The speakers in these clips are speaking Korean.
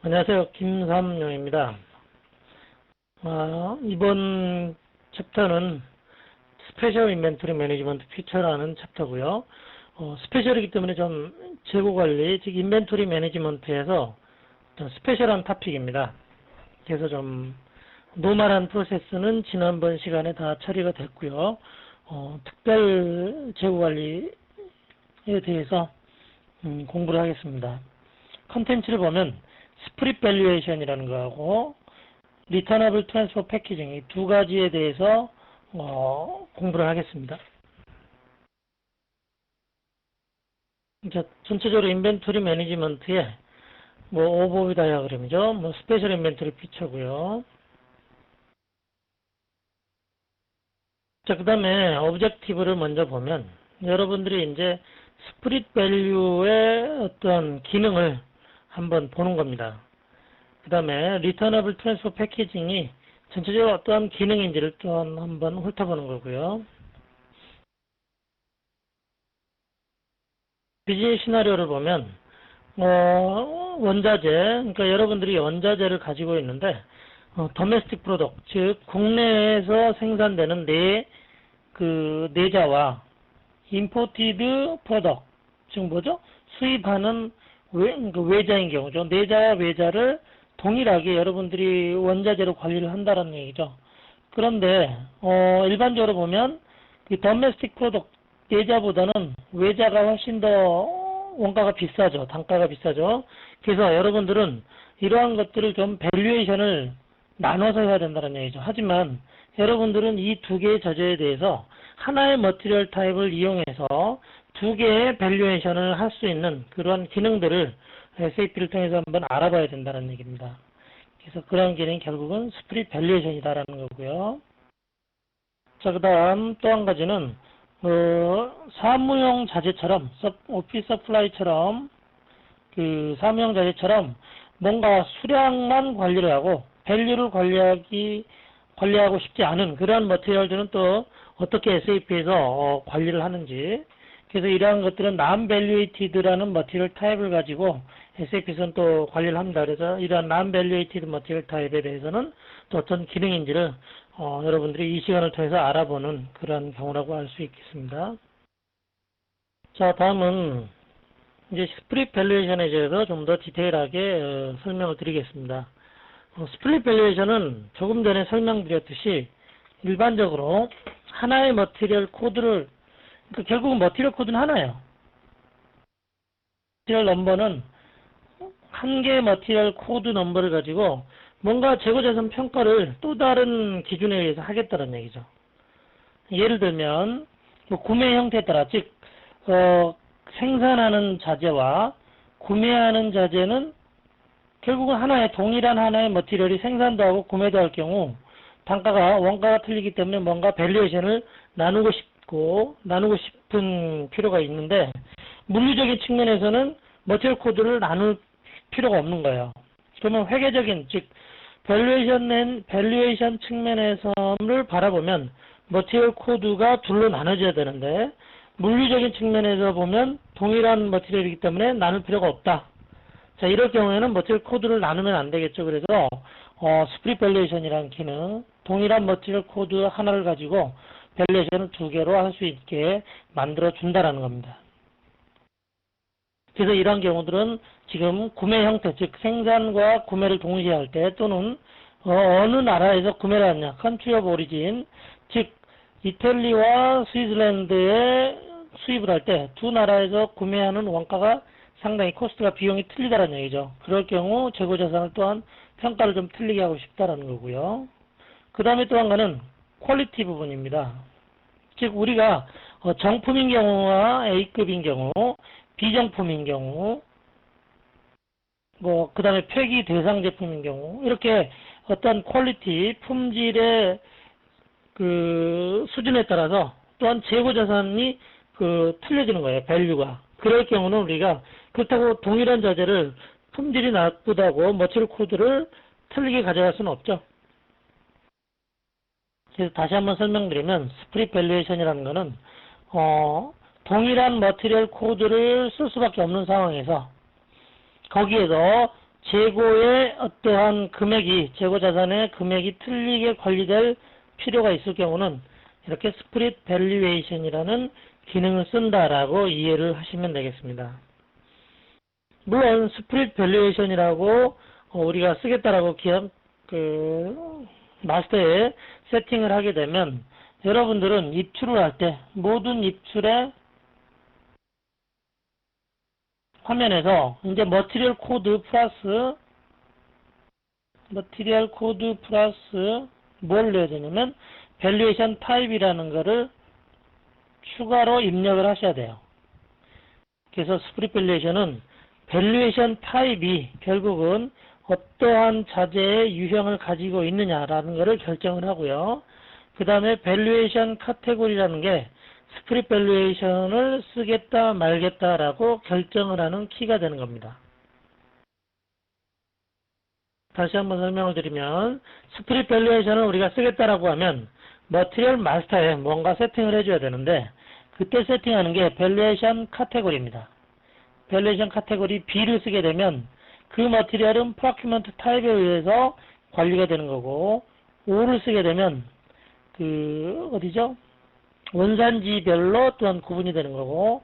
안녕하세요. 김삼용입니다. 이번 챕터는 스페셜 인벤토리 매니지먼트 피처라는 챕터고요. 스페셜이기 때문에 좀 재고 관리, 즉 인벤토리 매니지먼트에서 스페셜한 토픽입니다. 그래서 좀 노멀한 프로세스는 지난번 시간에 다 처리가 됐고요. 특별 재고 관리에 대해서 공부를 하겠습니다. 컨텐츠를 보면 스프릿 밸류에이션이라는 거하고 리터너블 트랜스퍼 패키징 이 두 가지에 대해서 공부를 하겠습니다. 자, 전체적으로 인벤토리 매니지먼트의 오버뷰 다이어그램이죠. 스페셜 인벤토리 피처고요. 자, 그 다음에 오브젝티브를 먼저 보면 여러분들이 이제 스프릿 밸류의 어떤 기능을 한번 보는 겁니다. 그 다음에 리터너블 트랜스퍼 패키징이 전체적으로 어떠한 기능인지를 또 한번 훑어보는 거고요. 비즈니스 시나리오를 보면 원자재, 그러니까 여러분들이 원자재를 가지고 있는데 도메스틱 프로덕트, 즉 국내에서 생산되는 내자와 임포티드 프로덕트, 즉 뭐죠? 수입하는 외자인 경우죠. 내자와 외자를 동일하게 여러분들이 원자재로 관리를 한다는 얘기죠. 그런데 일반적으로 보면 이 도메스틱 프로덕트 내자보다는 외자가 훨씬 더 원가가 비싸죠. 단가가 비싸죠. 그래서 여러분들은 이러한 것들을 좀 밸류에이션을 나눠서 해야 된다는 얘기죠. 하지만 여러분들은 이 두 개의 저제에 대해서 하나의 머티리얼 타입을 이용해서 두 개의 밸류에이션을 할 수 있는 그러한 기능들을 SAP를 통해서 한번 알아봐야 된다는 얘기입니다. 그래서 그런 기능이 결국은 스프릿 밸류에이션이다라는 거고요. 자, 그 다음 또 한 가지는 사무용 자재처럼 오피스 서플라이처럼 사무용 자재처럼 뭔가 수량만 관리를 하고 밸류를 관리하고 싶지 않은 그러한 머티리얼들은 또 어떻게 SAP에서 관리를 하는지. 그래서 이러한 것들은 non-valuated라는 머티리얼 타입을 가지고 SAP에서는 또 관리를 합니다. 그래서 이러한 non-valuated 머티리얼 타입에 대해서는 또 어떤 기능인지를 여러분들이 이 시간을 통해서 알아보는 그런 경우라고 할 수 있겠습니다. 자, 다음은 이제 스프릿 밸류에이션에 대해서 좀 더 디테일하게 설명을 드리겠습니다. 스프릿 밸류에이션은 조금 전에 설명드렸듯이 일반적으로 하나의 머티리얼 코드를, 그러니까 결국은 머티리얼 코드는 하나예요. 머티리얼 넘버는 한 개의 머티리얼 코드 넘버를 가지고 뭔가 재고자산 평가를 또 다른 기준에 의해서 하겠다는 얘기죠. 예를 들면 구매 형태에 따라, 즉 생산하는 자재와 구매하는 자재는 결국은 동일한 하나의 머티리얼이 생산도 하고 구매도 할 경우 원가가 틀리기 때문에 뭔가 밸류에이션을 나누고 싶은 필요가 있는데, 물리적인 측면에서는 머티리얼 코드를 나눌 필요가 없는 거예요. 그러면 회계적인, 즉 밸류에이션 측면에서를 바라보면 머티리얼 코드가 둘로 나눠져야 되는데, 물리적인 측면에서 보면 동일한 머티리얼이기 때문에 나눌 필요가 없다. 자, 이럴 경우에는 머티리얼 코드를 나누면 안 되겠죠. 그래서 스프릿 밸류에이션이라는 기능, 동일한 머티리얼 코드 하나를 가지고 밸류에이션을 두 개로 할 수 있게 만들어 준다라는 겁니다. 그래서 이러한 경우들은 지금 구매 형태, 즉 생산과 구매를 동시에 할 때, 또는 어느 나라에서 구매를 하느냐, 컨트리 오브 오리진, 즉 이탈리아와 스위스랜드에 수입을 할 때 두 나라에서 구매하는 원가가 상당히 코스트가 비용이 틀리다는 얘기죠. 그럴 경우 재고자산을 또한 평가를 좀 틀리게 하고 싶다라는 거고요. 그 다음에 또 한 가지는 퀄리티 부분입니다. 즉 우리가 정품인 경우와 A급인 경우, 비정품인 경우, 그 다음에 폐기 대상 제품인 경우, 이렇게 어떤 퀄리티, 품질의 수준에 따라서 또한 재고자산이 틀려지는 거예요. 밸류가. 그럴 경우는 우리가 그렇다고 동일한 자재를 품질이 나쁘다고 머티리얼 코드를 틀리게 가져갈 수는 없죠. 그래서 다시 한번 설명드리면 스프릿 밸류에이션이라는 거는 동일한 머티리얼 코드를 쓸 수밖에 없는 상황에서 거기에서 재고의 어떠한 금액이, 재고 자산의 금액이 틀리게 관리될 필요가 있을 경우는 이렇게 스프릿 밸류에이션이라는 기능을 쓴다라고 이해를 하시면 되겠습니다. 물론 스프릿 밸류에이션이라고 우리가 쓰겠다라고 마스터에 세팅을 하게 되면 여러분들은 입출을 할 때 모든 입출의 화면에서 이제 머티리얼 코드 플러스 뭘 넣어야 되냐면 밸류에이션 타입이라는 거를 추가로 입력을 하셔야 돼요. 그래서 스프릿 밸류에이션은 밸류에이션 타입이 결국은 어떠한 자재의 유형을 가지고 있느냐라는 것을 결정을 하고요. 그 다음에 밸류에이션 카테고리라는 게 스프릿 밸류에이션을 쓰겠다 말겠다라고 결정을 하는 키가 되는 겁니다. 다시 한번 설명을 드리면 스프릿 밸류에이션을 우리가 쓰겠다라고 하면 머티리얼 마스터에 뭔가 세팅을 해줘야 되는데 그때 세팅하는 게 밸류에이션 카테고리입니다. 밸류에이션 카테고리 B를 쓰게 되면 그 머티리얼은 프로큐먼트 타입에 의해서 관리가 되는 거고 O를 쓰게 되면 원산지별로 또한 구분이 되는 거고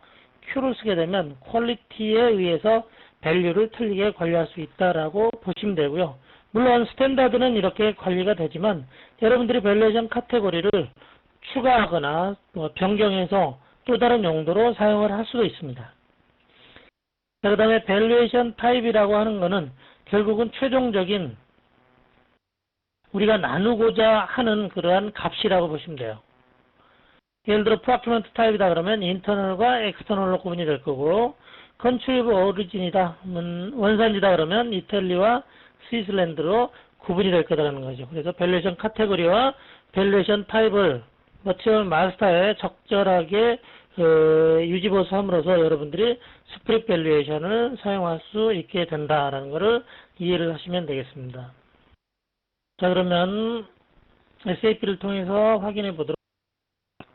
Q를 쓰게 되면 퀄리티에 의해서 밸류를 틀리게 관리할 수 있다라고 보시면 되고요. 물론 스탠다드는 이렇게 관리가 되지만 여러분들이 밸류에이션 카테고리를 추가하거나 변경해서 또 다른 용도로 사용을 할 수도 있습니다. 그 다음에 밸류에이션 타입이라고 하는 거는 결국은 최종적인 우리가 나누고자 하는 그러한 값이라고 보시면 돼요. 예를 들어 프로큐먼트 타입이다 그러면 인터널과 엑스터널로 구분이 될 거고 컨트리 오브 오리진이다 원산지다 그러면 이탈리와 스위스랜드로 구분이 될 거라는 거죠. 그래서 밸류에이션 카테고리와 밸류에이션 타입을 머티리얼 마스터에 적절하게 유지보수함으로써 여러분들이 스프릿 밸류에이션을 사용할 수 있게 된다라는 것을 이해를 하시면 되겠습니다. 자, 그러면 SAP를 통해서 확인해 보도록.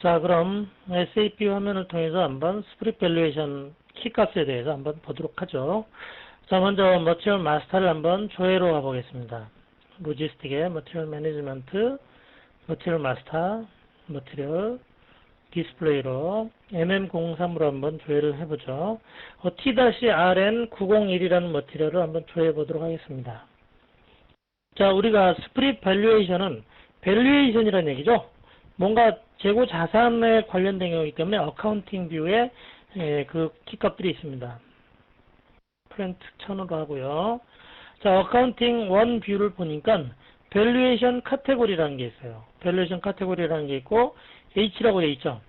자, 그럼 SAP 화면을 통해서 한번 스프릿 밸류에이션 키값에 대해서 한번 보도록 하죠. 자, 먼저 머티리얼 마스터를 한번 조회로 가보겠습니다. 로지스틱의 머티리얼 매니지먼트, 머티리얼 마스터, 머티리얼 디스플레이로 MM03으로 한번 조회를 해보죠. T-RN901이라는 머티리얼을 한번 조회해 보도록 하겠습니다. 자, 우리가 스프릿 밸류에이션은 밸류에이션이라는 얘기죠. 뭔가 재고 자산에 관련된 경우이기 때문에 어카운팅 뷰에 그 키값들이 있습니다. 프린트 1000으로 하고요. 자, 어카운팅 원 뷰를 보니까 밸류에이션 카테고리라는 게 있어요. 밸류에이션 카테고리라는 게 있고 H라고 되어 있죠.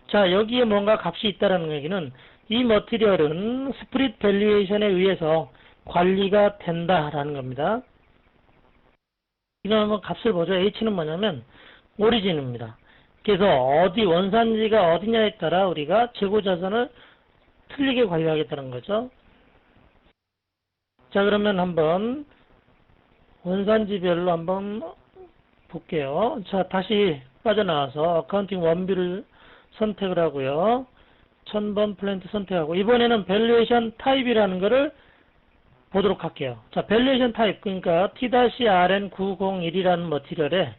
자, 여기에 뭔가 값이 있다라는 얘기는 이 머티리얼은 스프릿 밸류에이션에 의해서 관리가 된다라는 겁니다. 이거 한번 값을 보죠. H는 뭐냐면 오리진입니다. 그래서 원산지가 어디냐에 따라 우리가 재고 자산을 틀리게 관리하겠다는 거죠. 자, 그러면 한번 원산지별로 한번 볼게요. 자, 다시 빠져나와서 어카운팅 원뷰를 선택을 하고요. 1000번 플랜트 선택하고 이번에는 밸류에이션 타입이라는 거를 보도록 할게요. 자, 밸류에이션 타입, 그러니까 T-RN901이라는 머티리얼에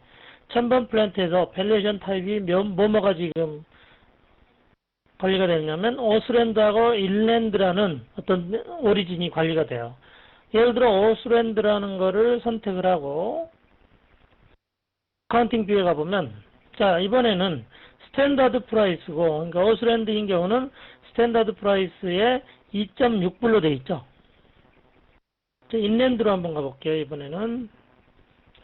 1000번 플랜트에서 밸류에이션 타입이 뭐가 지금 관리가 되냐면 오스랜드하고 일랜드라는 어떤 오리진이 관리가 돼요. 예를 들어 오스랜드라는 거를 선택을 하고 어카운팅 뷰에 가보면 자, 이번에는 스탠다드 프라이스고 그러니까 오스랜드인 경우는 스탠다드 프라이스에 2.6불로 되어 있죠. 인랜드로 한번 가볼게요. 이번에는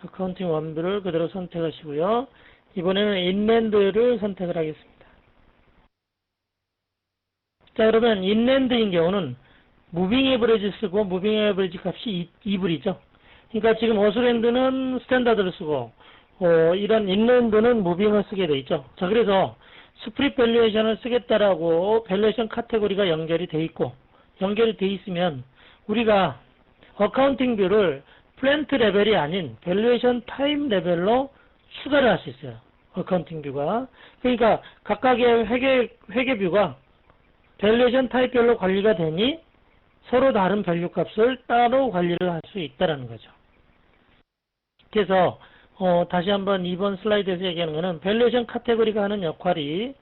어카운팅 원뷰를 그대로 선택하시고요. 이번에는 인랜드를 선택을 하겠습니다. 자, 그러면 인랜드인 경우는 무빙 에버리지 쓰고 무빙 에버리지 값이 2불이죠. 그러니까 지금 오스랜드는 스탠다드를 쓰고 이런 인랜드는 무빙을 쓰게 돼 있죠. 자, 그래서 스프릿 밸류에이션을 쓰겠다라고 밸류에이션 카테고리가 연결이 돼 있고 연결이 돼 있으면 우리가 어카운팅 뷰를 플랜트 레벨이 아닌 밸류에이션 타임 레벨로 추가를 할 수 있어요. 어카운팅 뷰가. 그러니까 각각의 회계 뷰가 밸류에이션 타입별로 관리가 되니 서로 다른 밸류 값을 따로 관리를 할 수 있다는 거죠. 그래서 다시 한번 이번 슬라이드에서 얘기하는 거는 밸류에이션 카테고리가 하는 역할이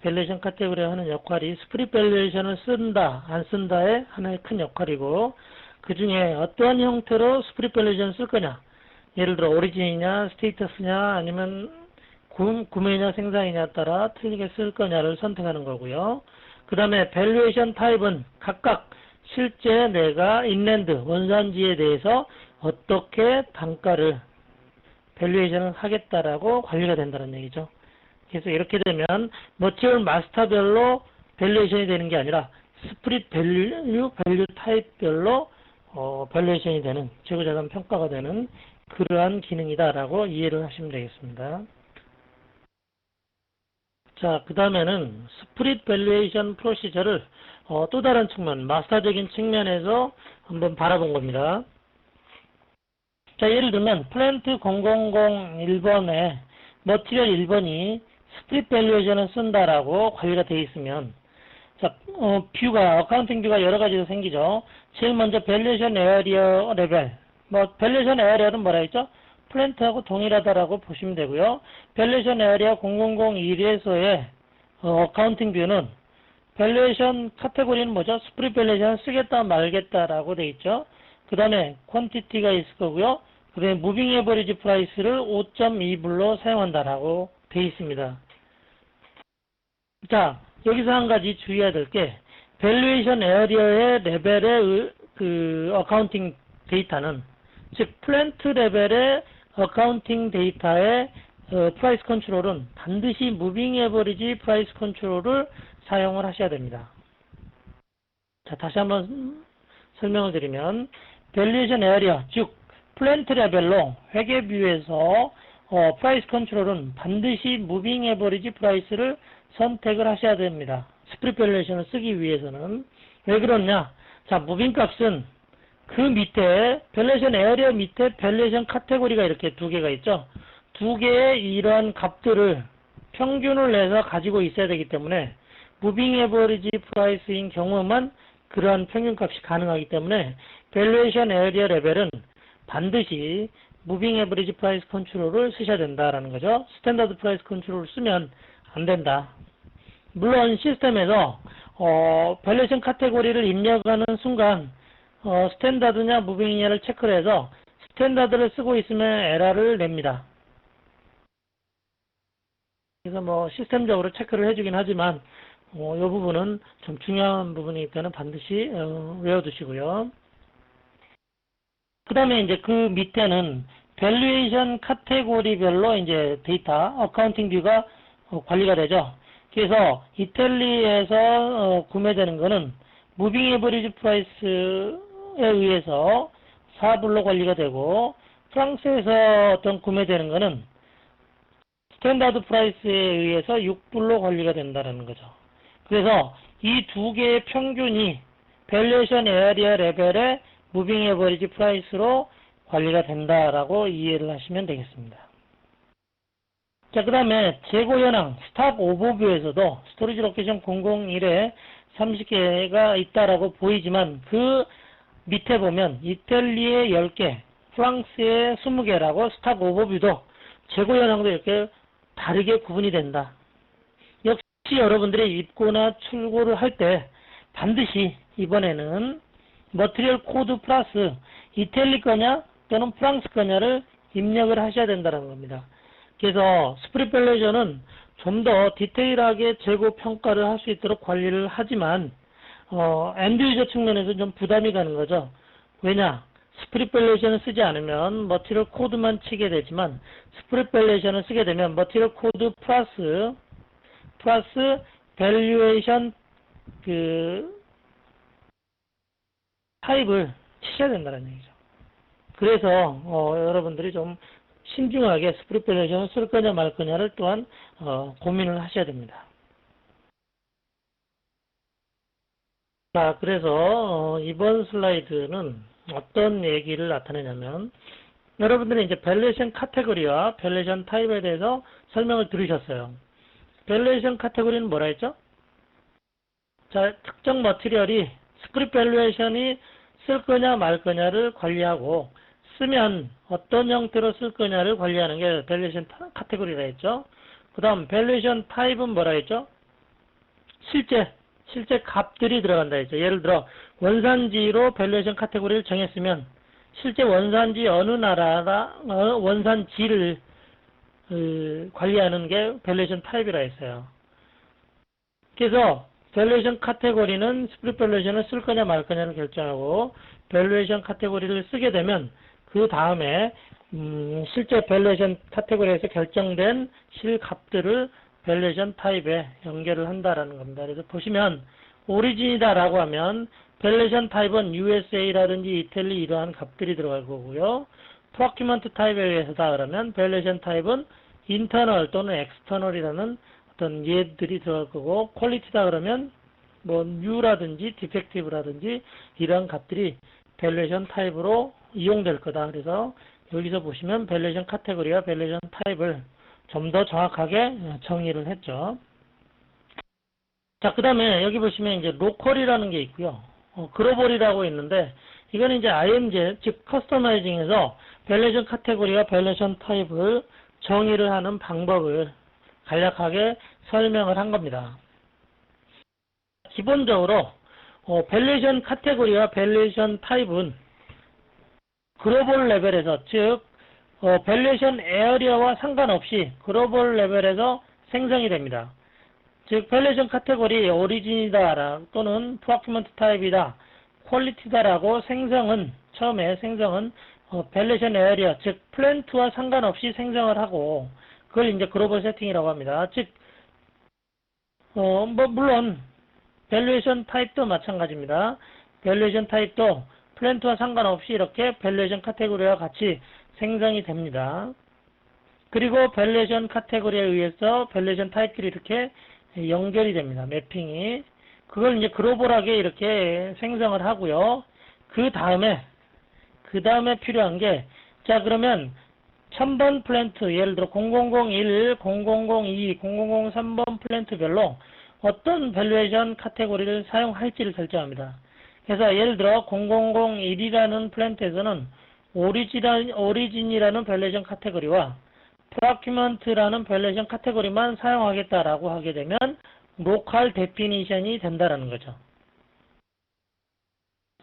스프릿 밸류에이션을 쓴다 안 쓴다의 하나의 큰 역할이고, 그 중에 어떠한 형태로 스프릿 밸류에이션을 쓸 거냐, 예를 들어 오리진이냐 스테이터스냐 아니면 구매냐 생산이냐에 따라 틀리게 쓸 거냐를 선택하는 거고요. 그 다음에 밸류에이션 타입은 각각 실제 내가 인랜드 원산지에 대해서 어떻게 단가를 밸류에이션을 하겠다라고 관리가 된다는 얘기죠. 그래서 이렇게 되면 머티리얼 마스터별로 밸류에이션이 되는 게 아니라 스프릿 밸류 타입별로 밸류에이션이 되는, 재고자산 평가가 되는 그러한 기능이다라고 이해를 하시면 되겠습니다. 자, 그 다음에는 스프릿 밸류에이션 프로시저를 또 다른 측면, 마스터적인 측면에서 한번 바라본 겁니다. 자, 예를 들면 플랜트 0001번에 머티리얼 1번이 스프릿 밸류에이션을 쓴다라고 관리가 되어 있으면, 자, 어카운팅 뷰가 여러 가지로 생기죠. 제일 먼저 밸류에이션 에어리어 레벨, 밸류에이션 에어리어는 뭐라 했죠? 플랜트하고 동일하다라고 보시면 되고요. 밸류에이션 에어리어 0001에서의 어카운팅 뷰는 밸류에이션 카테고리는 뭐죠? 스프릿 밸류에이션을 쓰겠다 말겠다라고 되어 있죠. 그 다음에 퀀티티가 있을 거고요. 그 다음에 무빙 에버리지 프라이스를 5.2불로 사용한다라고 되어 있습니다. 자, 여기서 한 가지 주의해야 될 게, 밸류에이션 에어리어의 레벨의 어카운팅 데이터는, 즉 플랜트 레벨의 어카운팅 데이터의 프라이스 컨트롤은 반드시 무빙 에버리지 프라이스 컨트롤을 사용을 하셔야 됩니다. 자, 다시 한번 설명을 드리면, 밸류에이션 에어리어, 즉 플랜트 레벨로 회계뷰에서 프라이스 컨트롤은 반드시 무빙 에버리지 프라이스를 선택을 하셔야 됩니다. 스프릿 밸류에이션을 쓰기 위해서는. 왜 그러냐? 자, 무빙 값은 그 밑에 밸류에이션 에어리어 밑에 밸류에이션 카테고리가 이렇게 두 개가 있죠. 두 개의 이러한 값들을 평균을 내서 가지고 있어야 되기 때문에 무빙 에버리지 프라이스인 경우만 그러한 평균값이 가능하기 때문에 밸류에이션 에어리어 레벨은 반드시 무빙 에버리지 프라이스 컨트롤을 쓰셔야 된다라는 거죠. 스탠다드 프라이스 컨트롤을 쓰면 안 된다. 물론 시스템에서 밸류에이션 카테고리를 입력하는 순간 스탠다드냐 무빙이냐를 체크를 해서 스탠다드를 쓰고 있으면 에러를 냅니다. 그래서 시스템적으로 체크를 해주긴 하지만 이 부분은 좀 중요한 부분이기 때문에 반드시 외워두시고요. 그 다음에 이제 그 밑에는 밸류에이션 카테고리별로 이제 데이터 어카운팅 뷰가 관리가 되죠. 그래서 이탈리에서 구매되는 거는 무빙 에버리지 프라이스에 의해서 4불로 관리가 되고, 프랑스에서 어떤 구매되는 거는 스탠다드 프라이스에 의해서 6불로 관리가 된다는 거죠. 그래서 이 두 개의 평균이 밸류에이션 에어리어 레벨의 무빙 에버리지 프라이스로 관리가 된다라고 이해를 하시면 되겠습니다. 자, 그 다음에 재고 현황 스탑 오버뷰에서도 스토리지 로케이션 001에 30개가 있다라고 보이지만 그 밑에 보면 이탈리아의 10개, 프랑스의 20개라고 스탑 오버뷰도 재고 현황도 이렇게 다르게 구분이 된다. 역시 여러분들이 입고나 출고를 할 때 반드시 이번에는 머티리얼 코드 플러스 이탈리 거냐 또는 프랑스 거냐를 입력을 하셔야 된다는 겁니다. 그래서 스프릿 밸류에이션은 좀 더 디테일하게 재고 평가를 할 수 있도록 관리를 하지만 엔드 유저 측면에서 좀 부담이 가는 거죠. 왜냐? 스프릿 밸류에이션을 쓰지 않으면 머티리얼 코드만 치게 되지만 스프릿 밸류에이션을 쓰게 되면 머티리얼 코드 플러스 밸류에이션 타입을 치셔야 된다는 얘기죠. 그래서 여러분들이 좀 신중하게 스프릿 밸류에이션을 쓸 거냐 말 거냐를 또한 고민을 하셔야 됩니다. 자, 그래서 이번 슬라이드는 어떤 얘기를 나타내냐면, 여러분들이 이제 밸류에이션 카테고리와 밸류에이션 타입에 대해서 설명을 들으셨어요. 밸류에이션 카테고리는 뭐라 했죠? 자, 특정 머티리얼이 스크립 밸류에이션이 쓸 거냐 말 거냐를 관리하고, 쓰면 어떤 형태로 쓸 거냐를 관리하는 게 밸류에이션 카테고리라 했죠. 그 다음 밸류에이션 타입은 뭐라 했죠? 실제 값들이 들어간다 했죠. 예를 들어 원산지로 밸류에이션 카테고리를 정했으면 실제 원산지 어느 나라라 원산지를 관리하는 게 밸류에이션 타입이라 했어요. 그래서 밸류에이션 카테고리는 스프릿 밸류에이션을 쓸 거냐 말 거냐를 결정하고, 밸류에이션 카테고리를 쓰게 되면 그 다음에 실제 밸류에이션 카테고리에서 결정된 실값들을 밸류에이션 타입에 연결을 한다라는 겁니다. 그래서 보시면 오리진이다라고 하면 밸류에이션 타입은 USA라든지 이탈리 이러한 값들이 들어갈 거고요. 프로큐먼트 타입에 의해서다 그러면 밸류에이션 타입은 인터널 또는 엑스터널이라는 어떤 예들이 들어갈 거고, 퀄리티다 그러면 뭐 U라든지 디펙티브라든지 이런 값들이 밸류에이션 타입으로 이용될 거다. 그래서 여기서 보시면 밸류에이션 카테고리와 밸류에이션 타입을 좀 더 정확하게 정의를 했죠. 자, 그 다음에 여기 보시면 이제 로컬이라는 게 있고요. 글로벌이라고 있는데, 이거는 이제 IMG, 즉 커스터마이징에서 밸류에이션 카테고리와 밸류에이션 타입을 정의를 하는 방법을 간략하게 설명을 한 겁니다. 기본적으로 밸류에이션 카테고리와 밸류에이션 타입은 글로벌 레벨에서, 즉 밸류에이션 에어리어와 상관없이 글로벌 레벨에서 생성이 됩니다. 즉 밸류에이션 카테고리 오리진이다 또는 프로큐먼트 타입이다, 퀄리티다라고 처음에 생성은 밸류에이션 에어리어, 즉 플랜트와 상관없이 생성을 하고, 그걸 이제 글로벌 세팅이라고 합니다. 즉 물론 밸류에이션 타입도 마찬가지입니다. 밸류에이션 타입도 플랜트와 상관없이 이렇게 밸류에이션 카테고리와 같이 생성이 됩니다. 그리고 밸류에이션 카테고리에 의해서 밸류에이션 타입끼리 이렇게 연결이 됩니다. 매핑이. 그걸 이제 글로벌하게 이렇게 생성을 하고요. 그 다음에 필요한 게, 자 그러면 1000번 플랜트, 예를 들어 0001, 0002, 0003번 플랜트별로 어떤 밸류에이션 카테고리를 사용할지를 결정합니다. 그래서 예를 들어 0001이라는 플랜트에서는 오리진이라는 밸류에이션 카테고리와 프로큐먼트라는 밸류에이션 카테고리만 사용하겠다라고 하게 되면 로컬 데피니션이 된다라는 거죠.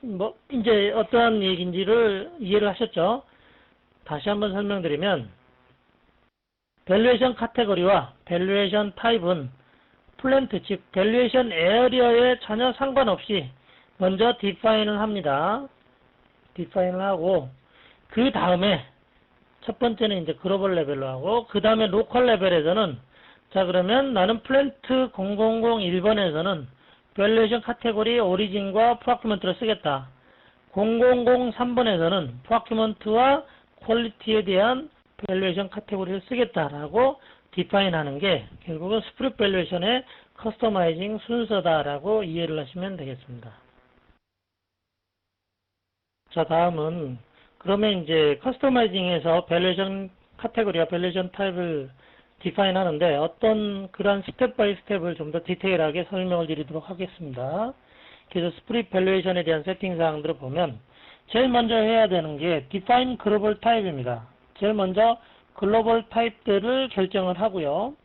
뭐 이제 어떠한 얘기인지를 이해를 하셨죠? 다시 한번 설명드리면, 밸류에이션 카테고리와 밸류에이션 타입은 플랜트, 즉 밸류에이션 에어리어에 전혀 상관없이 먼저 디파인을 합니다. 디파인을 하고, 그 다음에 첫 번째는 이제 글로벌 레벨로 하고, 그 다음에 로컬 레벨에서는, 자 그러면 나는 플랜트 0001번에서는 밸류에이션 카테고리 오리진과 프로큐먼트를 쓰겠다. 0003번에서는 프로큐먼트와 퀄리티에 대한 밸류에이션 카테고리를 쓰겠다라고 디파인 하는 게 결국은 스프릿 밸류에이션의 커스터마이징 순서다라고 이해를 하시면 되겠습니다. 자, 다음은 그러면 이제 커스터마이징에서 밸류에이션 카테고리와 밸류에이션 타입을 디파인 하는데 어떤 그런 스텝 바이 스텝을 좀 더 디테일하게 설명을 드리도록 하겠습니다. 그래서 스프릿 밸류에이션에 대한 세팅 사항들을 보면 제일 먼저 해야 되는 게 define global type입니다. 제일 먼저 글로벌 타입들을 결정을 하고요.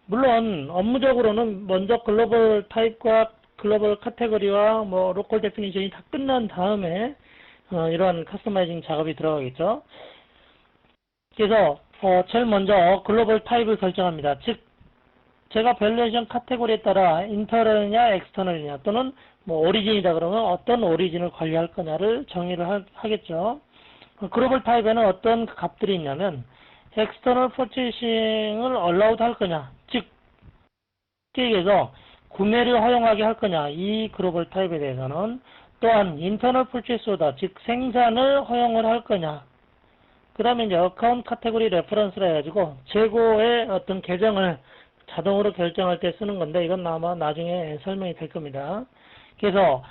물론 업무적으로는 먼저 글로벌 타입과 글로벌 카테고리와 뭐 로컬 데피니션이 다 끝난 다음에 이러한 커스터마이징 작업이 들어가겠죠. 그래서 제일 먼저 글로벌 타입을 결정합니다. 즉 제가 밸류에이션 카테고리에 따라 인터널이냐 엑스터널이냐 또는 뭐 오리진이다 그러면 어떤 오리진을 관리할 거냐를 정의를 하겠죠. 글로벌 타입에는 어떤 값들이 있냐면 엑스터널 퍼체이싱을 얼라우드 할 거냐, 즉 쉽게 얘기해서 구매를 허용하게 할 거냐, 이 글로벌 타입에 대해서는, 또한 인터널 퍼체이스 오더, 즉 생산을 허용을 할 거냐, 그 다음에 이제 어카운트 카테고리 레퍼런스라 해가지고 재고의 어떤 계정을 자동으로 결정할 때 쓰는 건데 이건 아마 나중에 설명이 될 겁니다. 그래서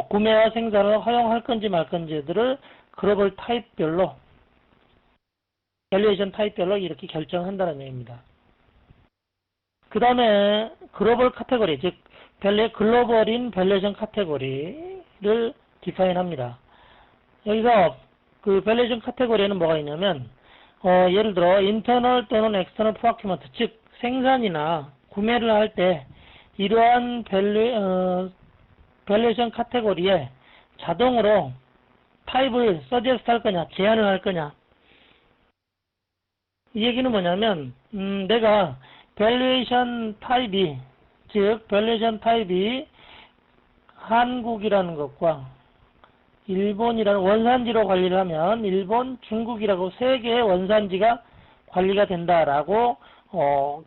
구매와 생산을 허용할 건지 말 건지들을 글로벌 타입별로, 밸류에이션 타입별로 이렇게 결정한다는 얘기입니다. 그 다음에 글로벌 카테고리, 즉 글로벌인 밸류에이션 카테고리, 카테고리를 디파인 합니다. 여기서 그 밸류에이션 카테고리에는 뭐가 있냐면, 예를 들어, 인터널 또는 엑스터널 프로큐먼트, 즉, 생산이나 구매를 할 때, 이러한 밸류에이션 카테고리에 자동으로 타입을 서제스트 할 거냐, 제한을 할 거냐. 이 얘기는 뭐냐면, 내가 밸류에이션 타입이, 즉, 밸류에이션 타입이 한국이라는 것과 일본이라는 원산지로 관리를 하면 일본, 중국이라고 세 개의 원산지가 관리가 된다라고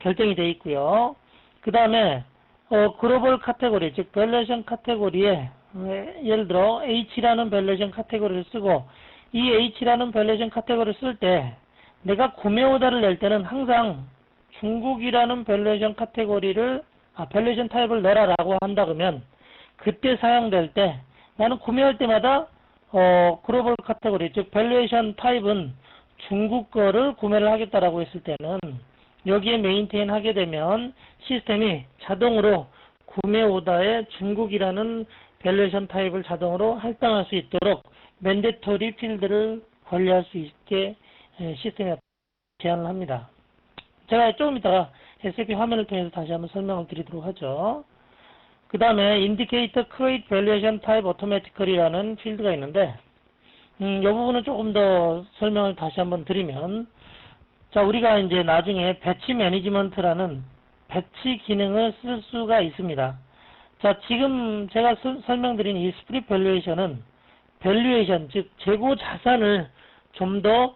결정이 되어 있고요. 그 다음에 글로벌 카테고리, 즉 밸류에이션 카테고리에 예를 들어 H라는 밸류에이션 카테고리를 쓰고 이 H라는 밸류에이션 카테고리를 쓸 때 내가 구매 오더를 낼 때는 항상 중국이라는 밸류에이션 카테고리를 밸류에이션 타입을 넣어라라고 한다 그러면 그때 사용될 때 나는 구매할 때마다 글로벌 카테고리, 즉 밸류에이션 타입은 중국 거를 구매를 하겠다라고 했을 때는 여기에 메인테인 하게 되면 시스템이 자동으로 구매 오더에 중국이라는 밸류에이션 타입을 자동으로 할당할 수 있도록 맨데토리 필드를 관리할 수 있게 시스템에 제한을 합니다. 제가 조금 이따가 SAP 화면을 통해서 다시 한번 설명을 드리도록 하죠. 그 다음에 Indicator Create Valuation Type Automatically라는 필드가 있는데 이 부분은 조금 더 설명을 다시 한번 드리면 자 우리가 이제 나중에 배치 매니지먼트라는 배치 기능을 쓸 수가 있습니다. 자 지금 제가 설명드린 이 스프릿 밸류에이션은 밸류에이션 즉 재고 자산을 좀 더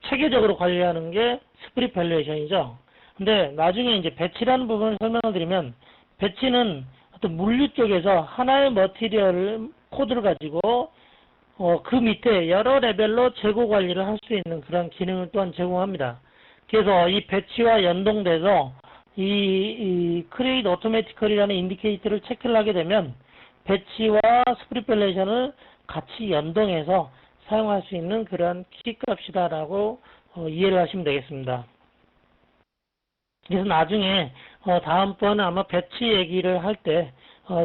체계적으로 관리하는 게 스프릿 밸류에이션이죠. 근데 나중에 이제 배치라는 부분을 설명을 드리면 배치는 어떤 물류 쪽에서 하나의 머티리얼 코드를 가지고 그 밑에 여러 레벨로 재고 관리를 할 수 있는 그런 기능을 또한 제공합니다. 그래서 이 배치와 연동돼서 이 Create Automatically라는 인디케이터를 체크를 하게 되면 배치와 스프릿 밸류에이션을 같이 연동해서 사용할 수 있는 그런 키값이다라고 이해를 하시면 되겠습니다. 그래서 나중에 다음번에 아마 배치 얘기를 할 때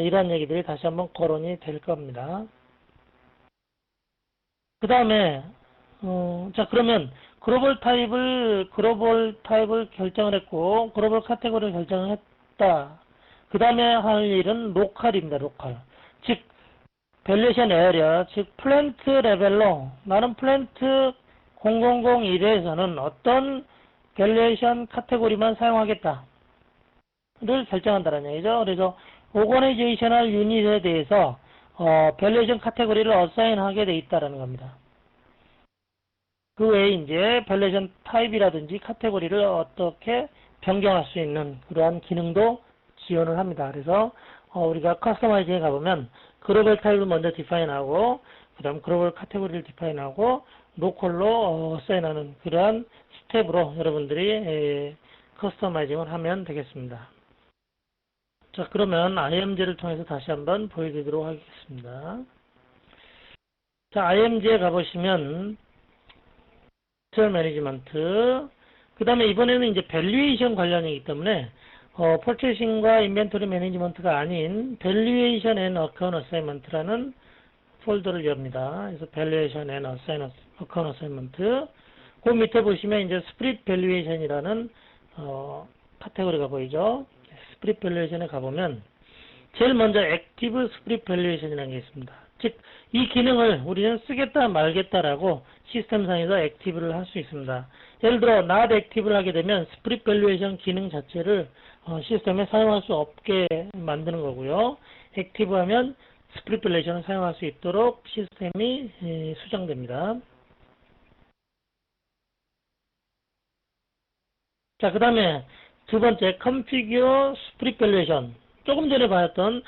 이런 얘기들이 다시 한번 거론이 될 겁니다. 그 다음에 자 그러면 글로벌 타입을 결정을 했고 글로벌 카테고리를 결정을 했다. 그 다음에 할 일은 로컬입니다. 로컬. 즉 밸류에이션 에어리어, 즉 플랜트 레벨로 나는 플랜트 0001에서는 어떤 밸류에이션 카테고리만 사용하겠다 를 결정한다는 얘기죠. 그래서 오거니제이셔널 유닛에 대해서 밸류에이션 카테고리를 어사인하게 돼 있다라는 겁니다. 그 외에 이제 밸류에이션 타입이라든지 카테고리를 어떻게 변경할 수 있는 그러한 기능도 지원을 합니다. 그래서 우리가 커스터마이징에 가보면 글로벌 타입을 먼저 디파인하고 그 다음 글로벌 카테고리를 디파인하고 로컬로 어사인하는 그러한 스텝으로 여러분들이 커스터마이징을 하면 되겠습니다. 자 그러면 IMG를 통해서 다시 한번 보여드리도록 하겠습니다. 자 IMG에 가보시면 디지털 매니지먼트 그 다음에 이번에는 이제 밸류에이션 관련이기 때문에 퍼체이싱과 인벤토리 매니지먼트가 아닌 밸류에이션 앤 어카운트 어사인먼트라는 폴더를 엽니다. 그래서 밸류에이션 앤 어카운트 어사인먼트 그 밑에 보시면 이제 스프릿 밸류에이션이라는 카테고리가 보이죠. 스프릿 밸류에이션에 가보면 제일 먼저 액티브 스프릿 밸류에이션이라는 게 있습니다. 즉 이 기능을 우리는 쓰겠다 말겠다라고 시스템상에서 액티브를 할 수 있습니다. 예를 들어 not 액티브를 하게 되면 스프릿 밸류에이션 기능 자체를 시스템에 사용할 수 없게 만드는 거고요. 액티브하면 스프릿 밸류에이션을 사용할 수 있도록 시스템이 수정됩니다. 자, 그 다음에 두 번째 configure split valuation. 조금 전에 봤던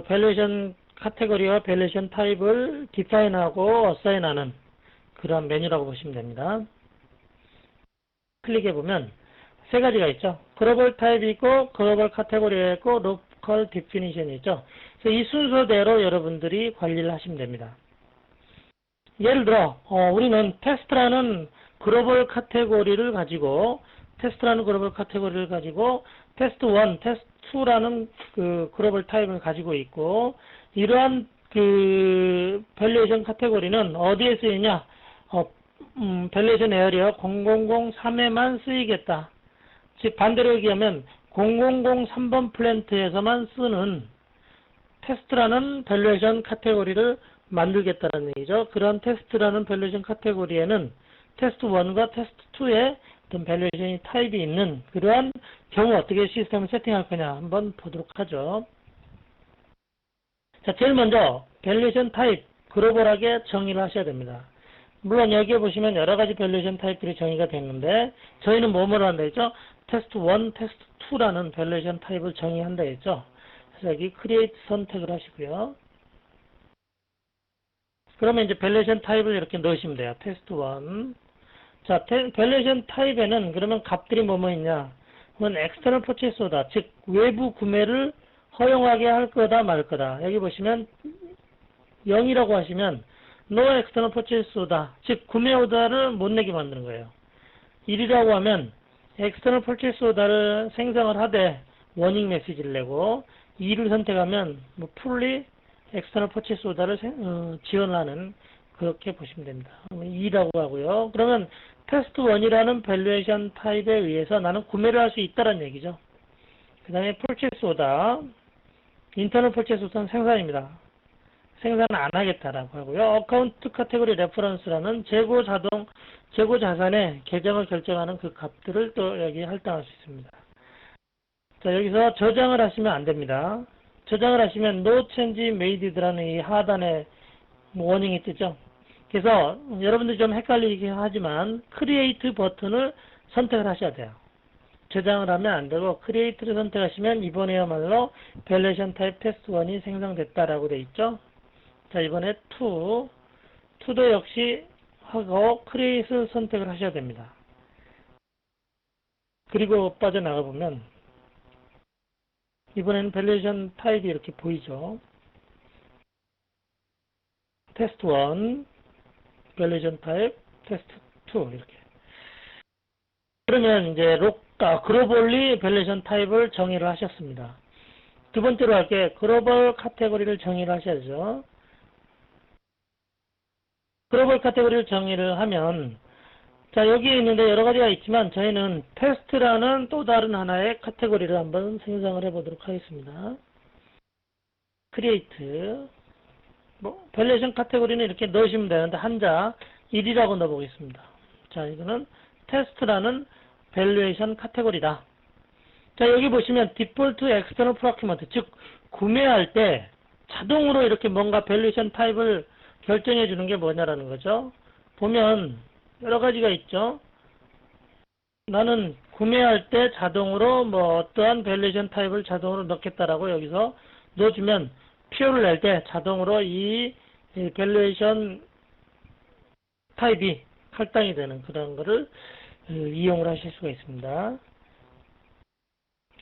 valuation 카테고리와 valuation 타입을 디파인하고 어사인하는 그런 메뉴라고 보시면 됩니다. 클릭해 보면 세 가지가 있죠. 글로벌 타입이 있고 글로벌 카테고리가 있고 로컬 디피니션이 있죠. 그래서 이 순서대로 여러분들이 관리를 하시면 됩니다. 예를 들어 우리는 테스트라는 글로벌 카테고리를 가지고 테스트 1, 테스트 2라는 그 글로벌 타입을 가지고 있고 이러한 그 밸류에이션 카테고리는 어디에 쓰이냐? 밸류에이션 에어리어 0003에만 쓰이겠다. 즉 반대로 얘기하면 0003번 플랜트에서만 쓰는 테스트라는 밸류에이션 카테고리를 만들겠다는 얘기죠. 그런 테스트라는 밸류에이션 카테고리에는 테스트 1과 테스트 2의 어떤 밸류에이션 타입이 있는 그러한 경우 어떻게 시스템을 세팅할 거냐 한번 보도록 하죠. 자, 제일 먼저 밸류에이션 타입 글로벌하게 정의를 하셔야 됩니다. 물론 여기에 보시면 여러 가지 밸류에이션 타입들이 정의가 됐는데 저희는 뭐뭐로 한다 했죠? 테스트 1, 테스트 2라는 밸류에이션 타입을 정의한다 했죠. 그래서 여기 create 선택을 하시고요. 그러면 이제 밸류에이션 타입을 이렇게 넣으시면 돼요. 테스트 1. 자, 밸류에이션 타입에는 그러면 값들이 뭐뭐 있냐? 그건 external purchase order, 즉 외부 구매를 허용하게 할 거다 말 거다. 여기 보시면 0이라고 하시면 no external purchase order, 즉 구매 오더를 못 내게 만드는 거예요. 1이라고 하면 external purchase order를 생성을 하되 워닝 메시지를 내고 2를 선택하면 뭐 fully external purchase order를 지원하는 그렇게 보시면 됩니다. 2라고 하고요. 그러면 테스트 1이라는 밸류에이션 타입에 의해서 나는 구매를 할 수 있다는 얘기죠. 그 다음에 purchase order, internal purchase order는 생산입니다. 생산 안 하겠다라고 하고요. 어카운트 카테고리 레퍼런스라는 재고 자산의 계정을 결정하는 그 값들을 또 여기 할당할 수 있습니다. 자, 여기서 저장을 하시면 안 됩니다. 저장을 하시면 no change made라는 이 하단에 워닝이 뜨죠. 그래서 여러분들이 좀 헷갈리긴 하지만 create 버튼을 선택을 하셔야 돼요. 저장을 하면 안 되고 create를 선택하시면 이번에야말로 밸류에이션 타입 테스트 1이 생성됐다라고 돼 있죠. 자, 이번에 2도 역시 하고 create를 선택을 하셔야 됩니다. 그리고 빠져나가 보면 이번에는 밸류에이션 타입이 이렇게 보이죠. 테스트 1, 밸류에이션 타입, 테스트 2 이렇게. 그러면 이제 글로벌리 밸류에이션 타입을 정의를 하셨습니다. 두 번째로 할게 글로벌 카테고리를 정의를 하셔야죠. 글로벌 카테고리를 정의를 하면 자, 여기에 있는데 여러 가지가 있지만 저희는 테스트라는 또 다른 하나의 카테고리를 한번 생성을 해 보도록 하겠습니다. create 밸류에이션 카테고리는 이렇게 넣으시면 되는데 한자 1이라고 넣어 보겠습니다. 자, 이거는 테스트라는 밸류에이션 카테고리다. 자, 여기 보시면 디폴트 엑스터널 프로큐먼트, 즉 구매할 때 자동으로 이렇게 뭔가 밸류에이션 타입을 결정해 주는 게 뭐냐라는 거죠. 보면 여러 가지가 있죠. 나는 구매할 때 자동으로 뭐 어떠한 밸류에이션 타입을 자동으로 넣겠다라고 여기서 넣어주면 PO를 낼 때 자동으로 이 밸류에이션 타입이 할당이 되는 그런 거를 이용을 하실 수가 있습니다.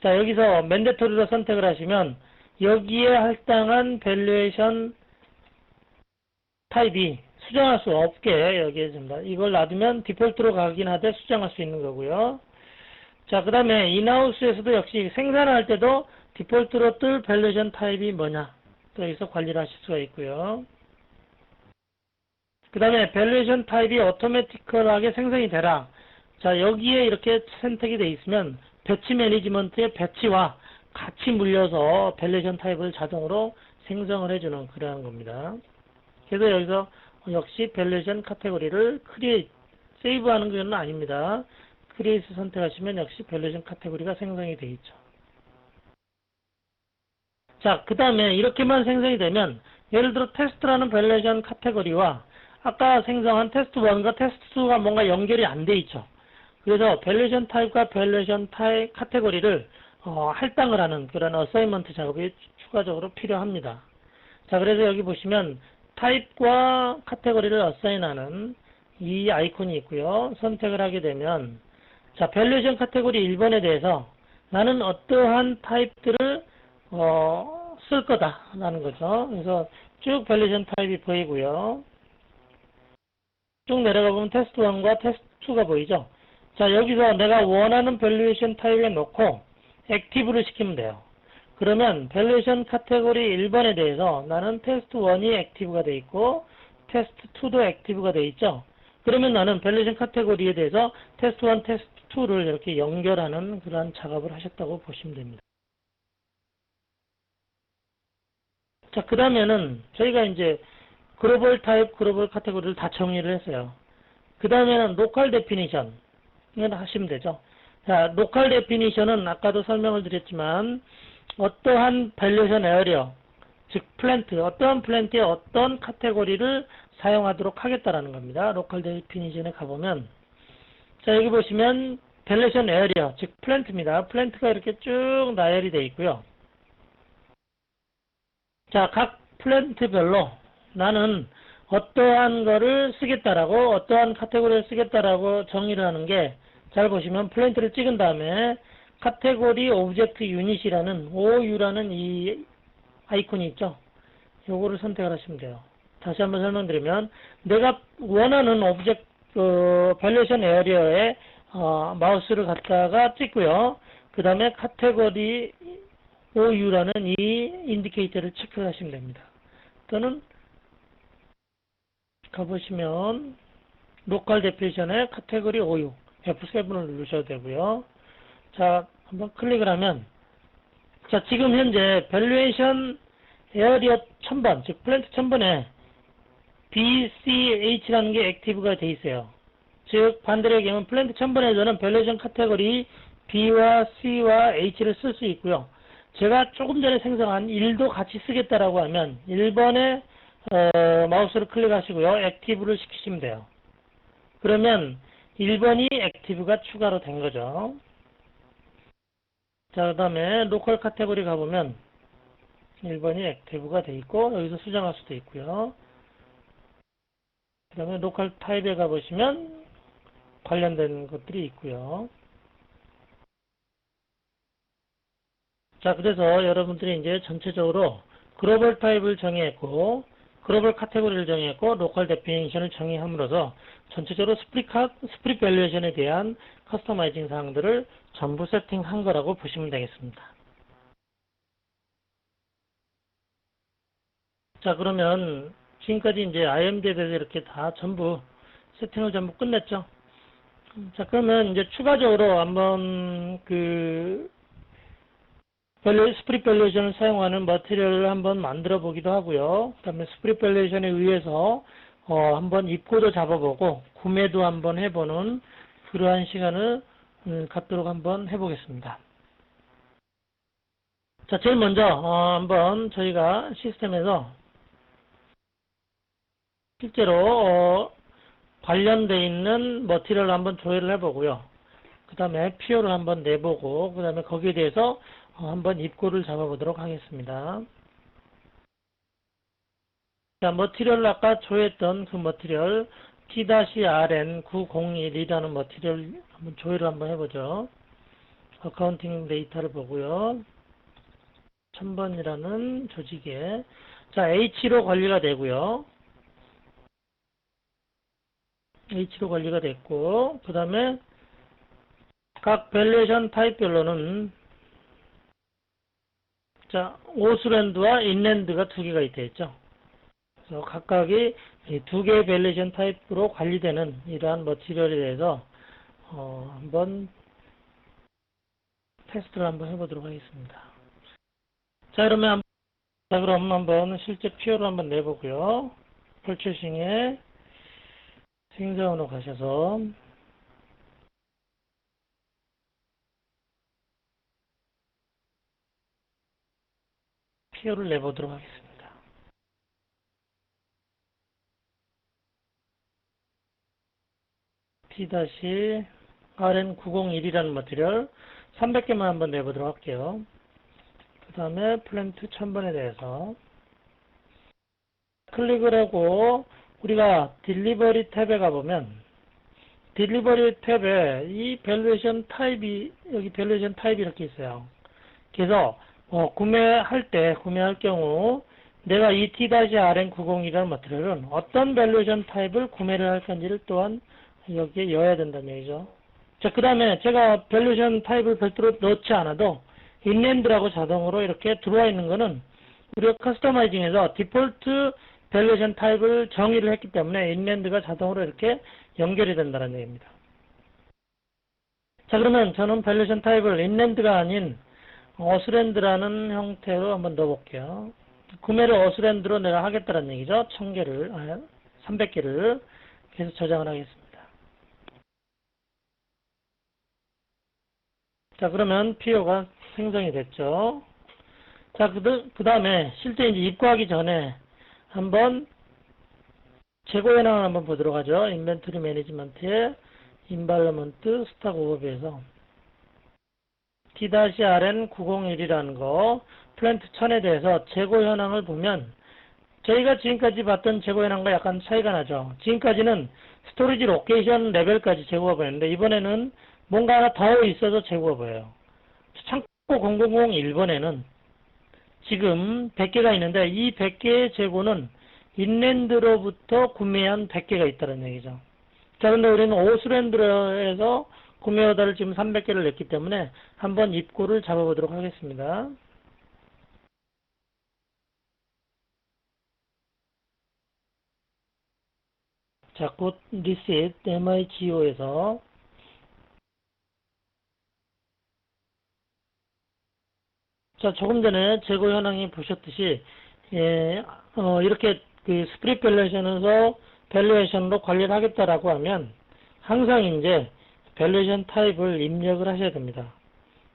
자, 여기서 맨데토리로 선택을 하시면 여기에 할당한 밸류에이션 타입이 수정할 수 없게 여기에 줍니다. 이걸 놔두면 디폴트로 가긴 하되 수정할 수 있는 거고요. 자, 그 다음에 인하우스에서도 역시 생산할 때도 디폴트로 뜰 밸류에이션 타입이 뭐냐 또 여기서 관리를 하실 수가 있고요. 그 다음에 밸류에이션 타입이 오토매티컬하게 생성이 되라. 자, 여기에 이렇게 선택이 되어 있으면 배치 매니지먼트의 배치와 같이 물려서 밸류에이션 타입을 자동으로 생성을 해주는 그러한 겁니다. 그래서 여기서 역시 밸류에이션 카테고리를 크리에이트, 세이브하는 건 아닙니다. 크리에이트 선택하시면 역시 밸류에이션 카테고리가 생성이 되어 있죠. 자, 그 다음에 이렇게만 생성이 되면 예를 들어 테스트라는 밸류에이션 카테고리와 아까 생성한 테스트 1과 테스트 2가 뭔가 연결이 안 돼 있죠. 그래서 밸류에이션 타입과 밸류에이션 타입 카테고리를 할당을 하는 그런 어사이먼트 작업이 추가적으로 필요합니다. 자, 그래서 여기 보시면 타입과 카테고리를 어사인하는 이 아이콘이 있고요. 선택을 하게 되면 자, 밸류에이션 카테고리 1번에 대해서 나는 어떠한 타입들을 쓸 거다라는 거죠. 그래서 쭉 밸류에이션 타입이 보이고요. 쭉 내려가 보면 테스트 1과 테스트 2가 보이죠. 자, 여기서 내가 원하는 밸류에이션 타입에 놓고 액티브를 시키면 돼요. 그러면 밸류에이션 카테고리 1번에 대해서 나는 테스트 1이 액티브가 돼 있고 테스트 2도 액티브가 돼 있죠. 그러면 나는 밸류에이션 카테고리에 대해서 테스트 1, 테스트 2를 이렇게 연결하는 그러한 작업을 하셨다고 보시면 됩니다. 자, 그 다음에는 저희가 이제 글로벌 타입, 글로벌 카테고리를 다 정리를 했어요. 그 다음에는 로컬 데피니션을 하시면 되죠. 자, 로컬 데피니션은 아까도 설명을 드렸지만 어떠한 밸류에이션 에어리어, 즉 플랜트, 어떠한 플랜트에 어떤 카테고리를 사용하도록 하겠다라는 겁니다. 로컬 데피니션에 가보면 자, 여기 보시면 밸류에이션 에어리어, 즉 플랜트입니다. 플랜트가 이렇게 쭉 나열이 되어 있고요. 자, 각 플랜트별로 나는 어떠한 거를 쓰겠다라고, 어떠한 카테고리를 쓰겠다라고 정의를 하는 게, 잘 보시면 플랜트를 찍은 다음에 카테고리 오브젝트 유닛이라는 OU라는 이 아이콘이 있죠. 요거를 선택을 하시면 돼요. 다시 한번 설명드리면, 내가 원하는 오브젝트, 밸류에이션 에어리어에 마우스를 갖다가 찍고요. 그 다음에 카테고리 OU라는 이 인디케이터를 체크를 하시면 됩니다. 또는 가보시면 로컬 데피니션의 카테고리 OU F7을 누르셔도 되고요. 자, 한번 클릭을 하면 자, 지금 현재 밸류에이션 에어리어 1000번, 즉 플랜트 1000번에 BCH라는 게 액티브가 돼 있어요. 즉 반대로 얘기하면 플랜트 1000번에서는 밸류에이션 카테고리 B와 C와 H를 쓸 수 있고요. 제가 조금 전에 생성한 1도 같이 쓰겠다라고 하면 1번에 마우스를 클릭하시고요. 액티브를 시키시면 돼요. 그러면 1번이 액티브가 추가로 된 거죠. 자, 그 다음에 로컬 카테고리 가보면 1번이 액티브가 돼 있고 여기서 수정할 수도 있고요. 그 다음에 로컬 타입에 가보시면 관련된 것들이 있고요. 자, 그래서 여러분들이 이제 전체적으로 글로벌 타입을 정의했고 글로벌 카테고리를 정의했고 로컬 데피니션을 정의함으로써 전체적으로 스프릿 밸류에이션에 대한 커스터마이징 사항들을 전부 세팅한 거라고 보시면 되겠습니다. 자, 그러면 지금까지 이제 IMD에 대해서 이렇게 다 전부 세팅을 전부 끝냈죠. 자, 그러면 이제 추가적으로 한번 스프릿 밸류에이션을 사용하는 머티리얼을 한번 만들어 보기도 하고요. 그 다음에 스프릿 밸류에이션에 의해서 한번 입고도 잡아보고 구매도 한번 해보는 그러한 시간을 갖도록 한번 해보겠습니다. 자, 제일 먼저 한번 저희가 시스템에서 실제로 관련되어 있는 머티리얼을 한번 조회를 해보고요. 그 다음에 PO를 한번 내보고 그 다음에 거기에 대해서 한번 입고를 잡아보도록 하겠습니다. 자, 머티리얼을 아까 조회했던 그 머티리얼 T-RN901이라는 머티리얼 한번 조회를 한번 해보죠. 어카운팅 데이터를 보고요. 1000번이라는 조직에 자, H로 관리가 되고요. H로 관리가 됐고 그 다음에 각 밸류에이션 타입별로는 자, 오스랜드와 인랜드가 두 개가 있죠. 그래서 각각이 두 개의 밸류에이션 타입으로 관리되는 이러한 머티리얼에 대해서 한번 테스트를 한번 해보도록 하겠습니다. 자, 그럼 한번 실제 PO를 한번 내보고요. 펄처싱에 생성으로 가셔서 PO를 내보도록 하겠습니다. T-RN901이라는 머티리얼 300개만 한번 내보도록 할게요. 그 다음에 플랜트 1000번에 대해서 클릭을 하고 우리가 딜리버리 탭에 가보면 딜리버리 탭에 이 밸류에이션 타입이 여기 밸류에이션 타입이 이렇게 있어요. 그래서 구매할 경우 내가 이 T-RN901이라는 머티리얼은 어떤 밸류에이션 타입을 구매를 할 건지를 또한 여기에 넣어야 된다는 얘기죠. 자, 그 다음에 제가 밸류에이션 타입을 별도로 넣지 않아도 인랜드라고 자동으로 이렇게 들어와 있는 거는 우리가 커스터마이징에서 디폴트 밸류에이션 타입을 정의를 했기 때문에 인랜드가 자동으로 이렇게 연결이 된다는 얘기입니다. 자, 그러면 저는 밸류에이션 타입을 인랜드가 아닌 어스랜드라는 형태로 한번 넣어볼게요. 구매를 어스랜드로 내가 하겠다는 얘기죠. 1000개를, 300개를 계속 저장을 하겠습니다. 자, 그러면 PO가 생성이 됐죠. 자, 그 다음에 실제 이제 입고하기 전에 한번 재고 현황을 한번 보도록 하죠. 인벤토리 매니지먼트의 인발러먼트 스탁 오버뷰에서 T-RN901이라는 거 플랜트 1000에 대해서 재고 현황을 보면 저희가 지금까지 봤던 재고 현황과 약간 차이가 나죠. 지금까지는 스토리지 로케이션 레벨까지 재고가 보였는데 이번에는 뭔가 하나 더 있어서 재고가 보여요. 창고 0001번에는 지금 100개가 있는데 이 100개의 재고는 인랜드로부터 구매한 100개가 있다는 얘기죠. 자, 근데 우리는 오스랜드에서 구매 오더를 지금 300개를 냈기 때문에 한번 입고를 잡아보도록 하겠습니다. 자, 곧 리셋 MIGO에서 자, 조금 전에 재고 현황이 보셨듯이 이렇게 그 스프릿 밸류에이션에서 밸류에이션으로 관리를 하겠다라고 하면 항상 이제 밸류에이션 타입을 입력을 하셔야 됩니다.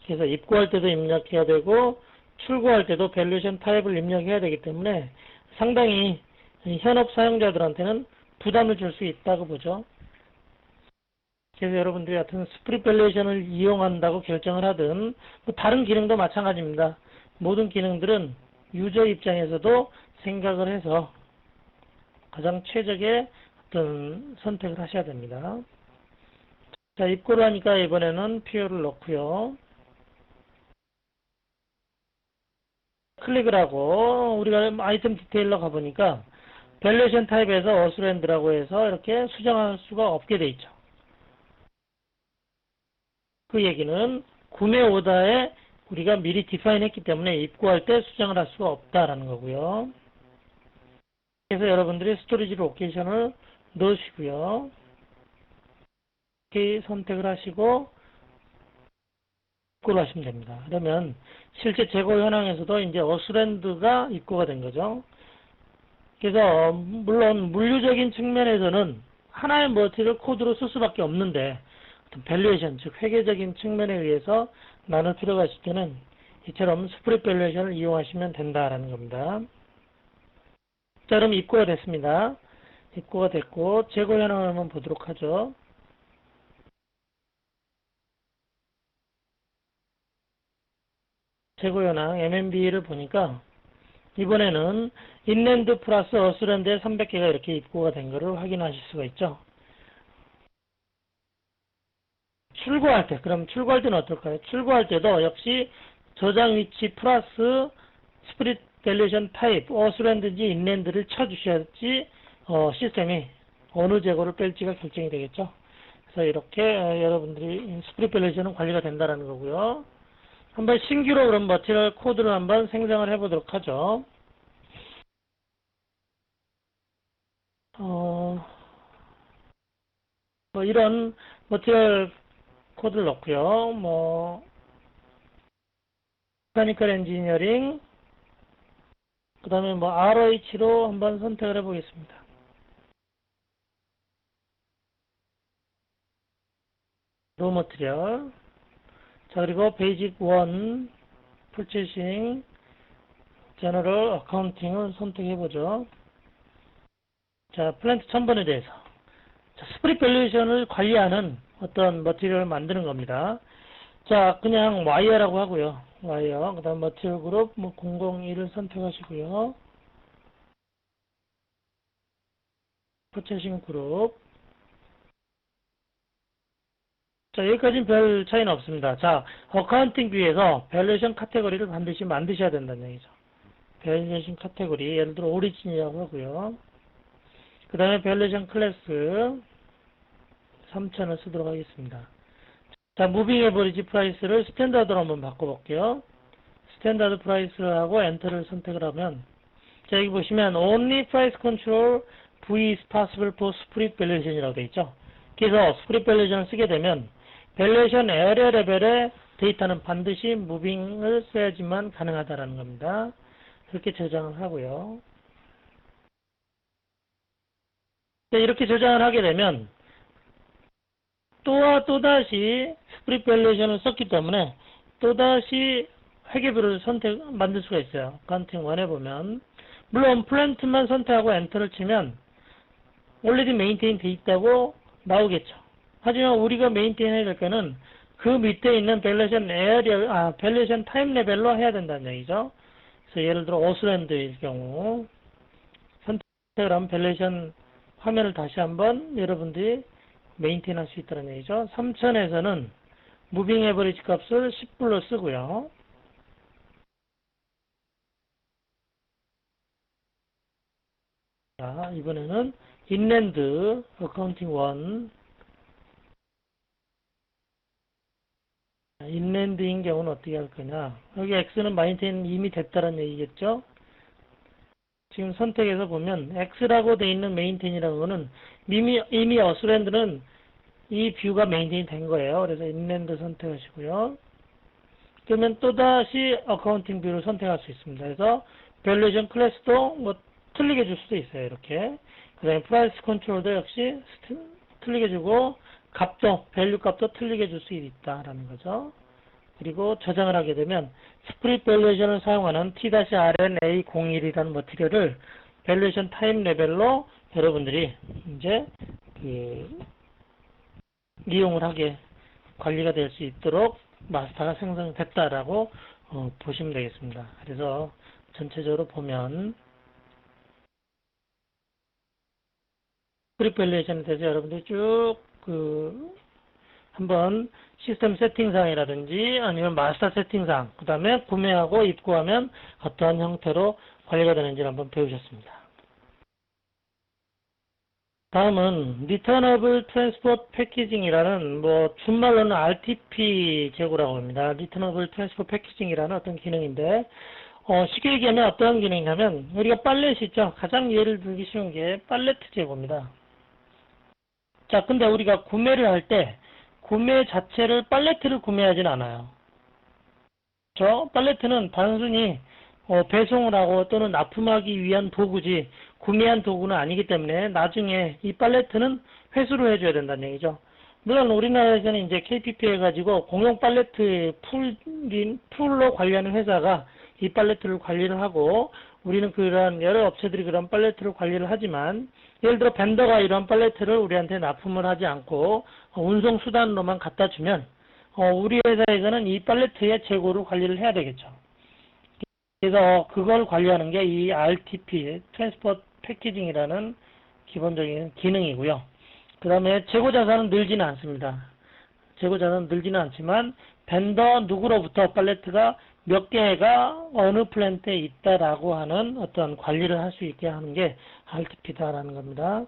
그래서 입고할 때도 입력해야 되고 출고할 때도 밸류에이션 타입을 입력해야 되기 때문에 상당히 현업 사용자들한테는 부담을 줄 수 있다고 보죠. 그래서 여러분들이 하여튼 스프릿 밸류에이션을 이용한다고 결정을 하든 뭐 다른 기능도 마찬가지입니다. 모든 기능들은 유저 입장에서도 생각을 해서 가장 최적의 어떤 선택을 하셔야 됩니다. 자, 입고를 하니까 이번에는 PO를 넣고요. 클릭을 하고 우리가 아이템 디테일러 가보니까 밸류에이션 타입에서 어스랜드라고 해서 이렇게 수정할 수가 없게 돼 있죠. 그 얘기는 구매 오더에 우리가 미리 디파인 했기 때문에 입고할 때 수정을 할 수가 없다라는 거고요. 그래서 여러분들이 스토리지 로케이션을 넣으시고요. 이렇게 선택을 하시고 입고를 하시면 됩니다. 그러면 실제 재고 현황에서도 이제 어스랜드가 입고가 된 거죠. 그래서 물론 물류적인 측면에서는 하나의 머티를 코드로 쓸 수밖에 없는데 밸류에이션, 즉 회계적인 측면에 의해서 나눌 필요가 있을 때는 이처럼 스프릿 밸류에이션을 이용하시면 된다라는 겁니다. 자, 그럼 입고가 됐습니다. 입고가 됐고 재고 현황을 한번 보도록 하죠. 재고 현황 MMB를 보니까 이번에는 인랜드 플러스 어스랜드에 300개가 이렇게 입고가 된 것을 확인하실 수가 있죠. 출고할 때, 그럼 출고할 때는 어떨까요? 출고할 때도 역시 저장 위치 플러스 스프릿 밸류에이션 타입, 어스랜드인지 인랜드를 쳐주셔야지 시스템이 어느 재고를 뺄지가 결정이 되겠죠. 그래서 이렇게 여러분들이 스프릿 밸류에이션은 관리가 된다는 거고요. 한번 신규로 그런 머티리얼 코드를 한번 생성을 해보도록 하죠. 뭐 이런 머티리얼 코드를 넣고요. 메카니컬 엔지니어링, 그 다음에 ROH로 한번 선택을 해보겠습니다. 로 머티리얼. 자, 그리고 베이직 1, 풀체싱, 제너럴 어카운팅을 선택해보죠. 자, 플랜트 1000번에 대해서. 자, 스프릿 밸류에이션을 관리하는 어떤 머티리얼을 만드는 겁니다. 자, 그냥 와이어라고 하고요. 와이어. 그 다음 머티리얼 그룹 001을 선택하시고요. 퍼체싱 그룹. 자, 여기까지는 별 차이는 없습니다. 자, 어카운팅 뷰에서 밸류에이션 카테고리를 반드시 만드셔야 된다는 얘기죠. 밸류에이션 카테고리, 예를 들어 오리진이라고 하고요. 그 다음에 밸류에이션 클래스 3000을 쓰도록 하겠습니다. 자, 무빙 에버리지 프라이스를 스탠다드로 한번 바꿔볼게요. 스탠다드 프라이스를 하고 엔터를 선택을 하면, 자, 여기 보시면 only price control V is possible for split valuation이라고 되어 있죠. 그래서 split valuation을 쓰게 되면 valuation area 레벨의 데이터는 반드시 무빙을 써야지만 가능하다라는 겁니다. 그렇게 저장을 하고요. 자, 이렇게 저장을 하게 되면 또다시 스프릿 밸류에이션을 썼기 때문에 또다시 회계비를 만들 수가 있어요. 카운팅 1에 보면, 물론 플랜트만 선택하고 엔터를 치면 already maintain 돼 있다고 나오겠죠. 하지만 우리가 메인테인 해야 될 거는 그 밑에 있는 밸류에이션 타임 레벨로 해야 된다는 얘기죠. 그래서 예를 들어 오스랜드일 경우 선택을 하면 밸류에이션 화면을 다시 한번 여러분들이 메인테인 할 수 있다는 얘기죠. 3000에서는 무빙 에버리지 값을 10불로 쓰고요. 자, 이번에는 인랜드 어카운팅 1. 인랜드인 경우는 어떻게 할 거냐. 여기 X는 메인테인 이미 됐다는 얘기겠죠. 지금 선택해서 보면 X라고 돼 있는 메인테인이라는 거는 이미 어스랜드는 이 뷰가 메인테인 된 거예요. 그래서 인랜드 선택하시고요. 그러면 또다시 어카운팅 뷰를 선택할 수 있습니다. 그래서 밸류에이션 클래스도 뭐 틀리게 줄 수도 있어요. 이렇게. 그 다음에 프라이스 컨트롤도 역시 틀리게 주고 값도 밸류 값도 틀리게 줄 수 있다라는 거죠. 그리고 저장을 하게 되면 스프릿 밸류에이션을 사용하는 T-RNA01이라는 머티리얼을 밸류에이션 타임 레벨로 여러분들이 이제 이용을 하게 관리가 될 수 있도록 마스터가 생성됐다라고 보시면 되겠습니다. 그래서 전체적으로 보면 스프릿 밸류에이션에 대해서 여러분들이 쭉 한번 시스템 세팅상이라든지 아니면 마스터 세팅상, 그 다음에 구매하고 입고하면 어떠한 형태로 관리가 되는지를 한번 배우셨습니다. 다음은 Returnable Transport Packaging이라는 준말로는 RTP 재고라고 합니다. Returnable Transport Packaging이라는 어떤 기능인데 쉽게 얘기하면 어떤 기능이냐면 우리가 팔렛이 있죠. 가장 예를 들기 쉬운 게 팔레트 재고입니다. 자, 근데 우리가 구매를 할 때 구매 자체를 팔레트를 구매하진 않아요. 팔레트는 단순히 배송을 하고 또는 납품하기 위한 도구지 구매한 도구는 아니기 때문에 나중에 이 팔레트는 회수를 해줘야 된다는 얘기죠. 물론 우리나라에서는 이제 KPP 해가지고 공용 팔레트 풀로 관리하는 회사가 이 팔레트를 관리를 하고 우리는 그런 여러 업체들이 그런 팔레트를 관리를 하지만 예를 들어 벤더가 이런 팔레트를 우리한테 납품을 하지 않고 운송 수단으로만 갖다 주면 우리 회사에서는 이 팔레트의 재고를 관리를 해야 되겠죠. 그래서 그걸 관리하는 게 이 RTP, 트랜스포트 패키징이라는 기본적인 기능이고요. 그 다음에 재고 자산은 늘지는 않습니다. 재고 자산은 늘지는 않지만 벤더 누구로부터 팔레트가 몇 개가 어느 플랜트에 있다라고 하는 어떤 관리를 할 수 있게 하는 게 RTP다라는 겁니다.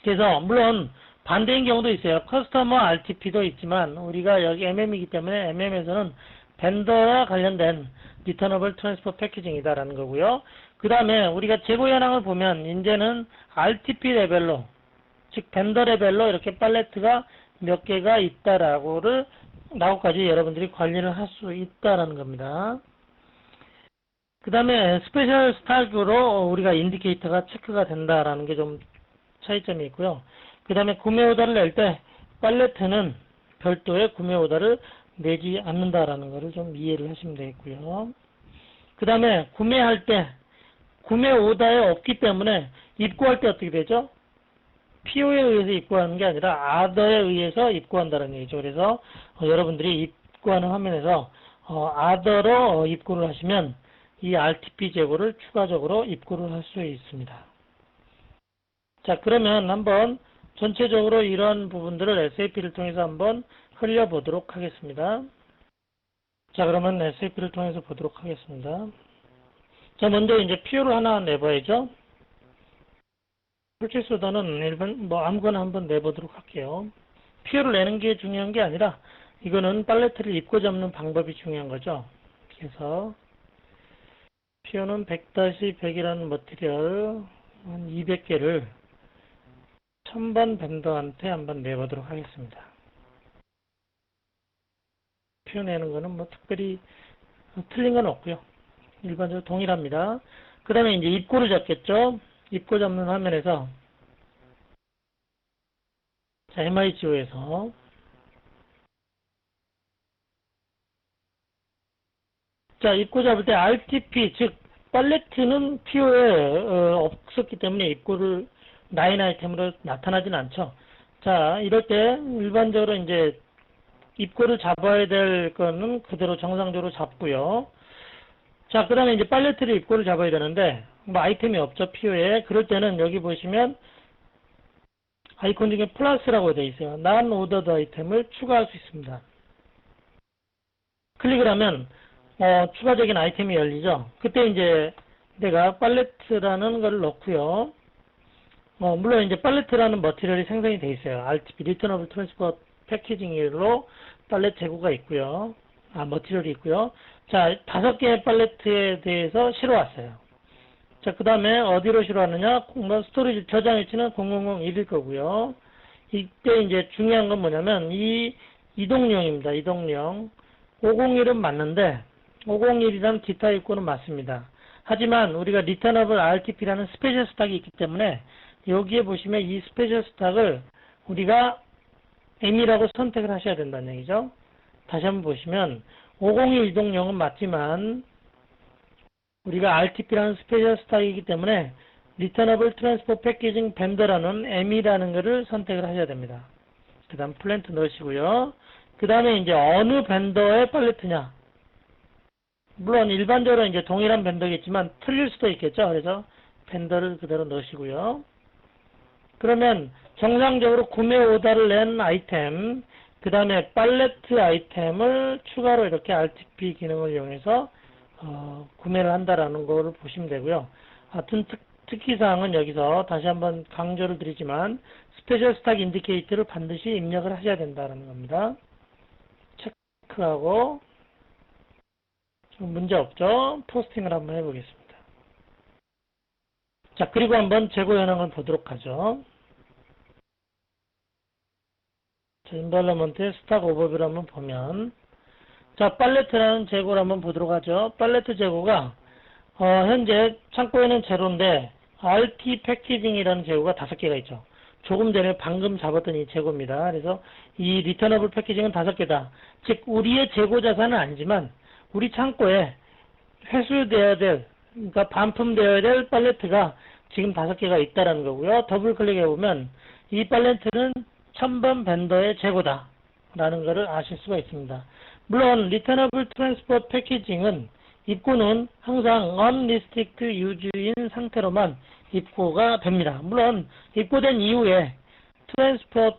그래서 물론 반대인 경우도 있어요. 커스터머 RTP도 있지만 우리가 여기 MM이기 때문에 MM에서는 벤더와 관련된 Returnable Transport Packaging이다라는 거고요. 그 다음에 우리가 재고 현황을 보면 이제는 RTP 레벨로, 즉 벤더 레벨로 이렇게 팔레트가 몇 개가 있다라고까지 여러분들이 관리를 할 수 있다라는 겁니다. 그 다음에 스페셜 스타일로 우리가 인디케이터가 체크가 된다라는 게 좀 차이점이 있고요. 그 다음에 구매 오더를 낼 때 팔레트는 별도의 구매 오더를 내지 않는다라는 것을 좀 이해를 하시면 되겠고요. 그 다음에 구매할 때 구매 오더에 없기 때문에 입고할 때 어떻게 되죠? PO에 의해서 입고하는 게 아니라 아더에 의해서 입고한다는 얘기죠. 그래서 여러분들이 입고하는 화면에서 아더로 입고를 하시면 이 RTP 재고를 추가적으로 입고를 할 수 있습니다. 자, 그러면 한번 전체적으로 이런 부분들을 SAP를 통해서 한번 흘려보도록 하겠습니다. 자, 그러면 SAP를 통해서 보도록 하겠습니다. 자, 먼저 이제 PO를 하나 내봐야죠. purchase order는 아무거나 한번 내보도록 할게요. PO를 내는 게 중요한 게 아니라 이거는 팔레트를 입고 잡는 방법이 중요한 거죠. 그래서 PO는 100-100이라는 머티리얼 한 200개를 1000번 벤더한테 한번 내보도록 하겠습니다. 표현내는 거는 뭐 특별히 틀린 건 없고요. 일반적으로 동일합니다. 그 다음에 이제 입고를 잡겠죠. 입고 잡는 화면에서 자, MIGO에서 자, 입고 잡을 때 RTP 즉 팔레트는 PO에 없었기 때문에 입고를 라인 아이템으로 나타나진 않죠. 자, 이럴 때 일반적으로 이제 입고를 잡아야 될 거는 그대로 정상적으로 잡고요. 자, 그 다음에 이제 팔레트를 입고를 잡아야 되는데 뭐 아이템이 없죠, PO에. 그럴 때는 여기 보시면 아이콘 중에 플러스라고 되어 있어요. 난 오더드 아이템을 추가할 수 있습니다. 클릭을 하면 추가적인 아이템이 열리죠. 그때 이제 내가 팔레트라는 걸 넣고요. 물론 이제 팔레트라는 머티리얼이 생성이 되어 있어요. RTP, Returnable Transport Packaging으로 팔레트 재고가 있고요. 머티리얼이 있고요. 자, 5개의 팔레트에 대해서 실어왔어요. 자, 그 다음에 어디로 실어왔느냐? 스토리지 저장 위치는 0001일 거고요. 이때 이제 중요한 건 뭐냐면 이 이동령입니다. 이동령. 501은 맞는데 501이란 기타 입고는 맞습니다. 하지만 우리가 Returnable RTP라는 스페셜 스탁이 있기 때문에 여기에 보시면 이 스페셜 스탁을 우리가 M이라고 선택을 하셔야 된다는 얘기죠. 다시 한번 보시면 501 이동령은 맞지만 우리가 RTP라는 스페셜 스탁이기 때문에 Returnable Transport Packaging Vendor라는 M이라는 것을 선택을 하셔야 됩니다. 그 다음 플랜트 넣으시고요. 그 다음에 이제 어느 벤더의 팔레트냐. 물론 일반적으로 이제 동일한 벤더겠지만 틀릴 수도 있겠죠. 그래서 벤더를 그대로 넣으시고요. 그러면 정상적으로 구매 오더를 낸 아이템, 그 다음에 팔레트 아이템을 추가로 이렇게 RTP 기능을 이용해서 구매를 한다라는 거를 보시면 되고요. 하여튼 특기사항은 여기서 다시 한번 강조를 드리지만 스페셜 스탁 인디케이터를 반드시 입력을 하셔야 된다는 겁니다. 체크하고 문제 없죠? 포스팅을 한번 해보겠습니다. 자, 그리고 한번 재고 현황을 보도록 하죠. 자, 인발러먼트의 스탁 오버뷰를 한번 보면 자, 팔레트라는 재고를 한번 보도록 하죠. 팔레트 재고가 현재 창고에는 제로인데 RT 패키징이라는 재고가 5개가 있죠. 조금 전에 방금 잡았던 이 재고입니다. 그래서 이 리터너블 패키징은 5개다. 즉 우리의 재고 자산은 아니지만 우리 창고에 회수되어야 될, 그러니까 반품되어야 될 팔레트가 지금 5개가 있다라는 거고요. 더블 클릭해 보면 이 팔레트는 1000번 벤더의 재고다 라는 것을 아실 수가 있습니다. 물론 Returnable Transport Packaging은 입고는 항상 Unrestricted Use인 상태로만 입고가 됩니다. 물론 입고된 이후에 트랜스포트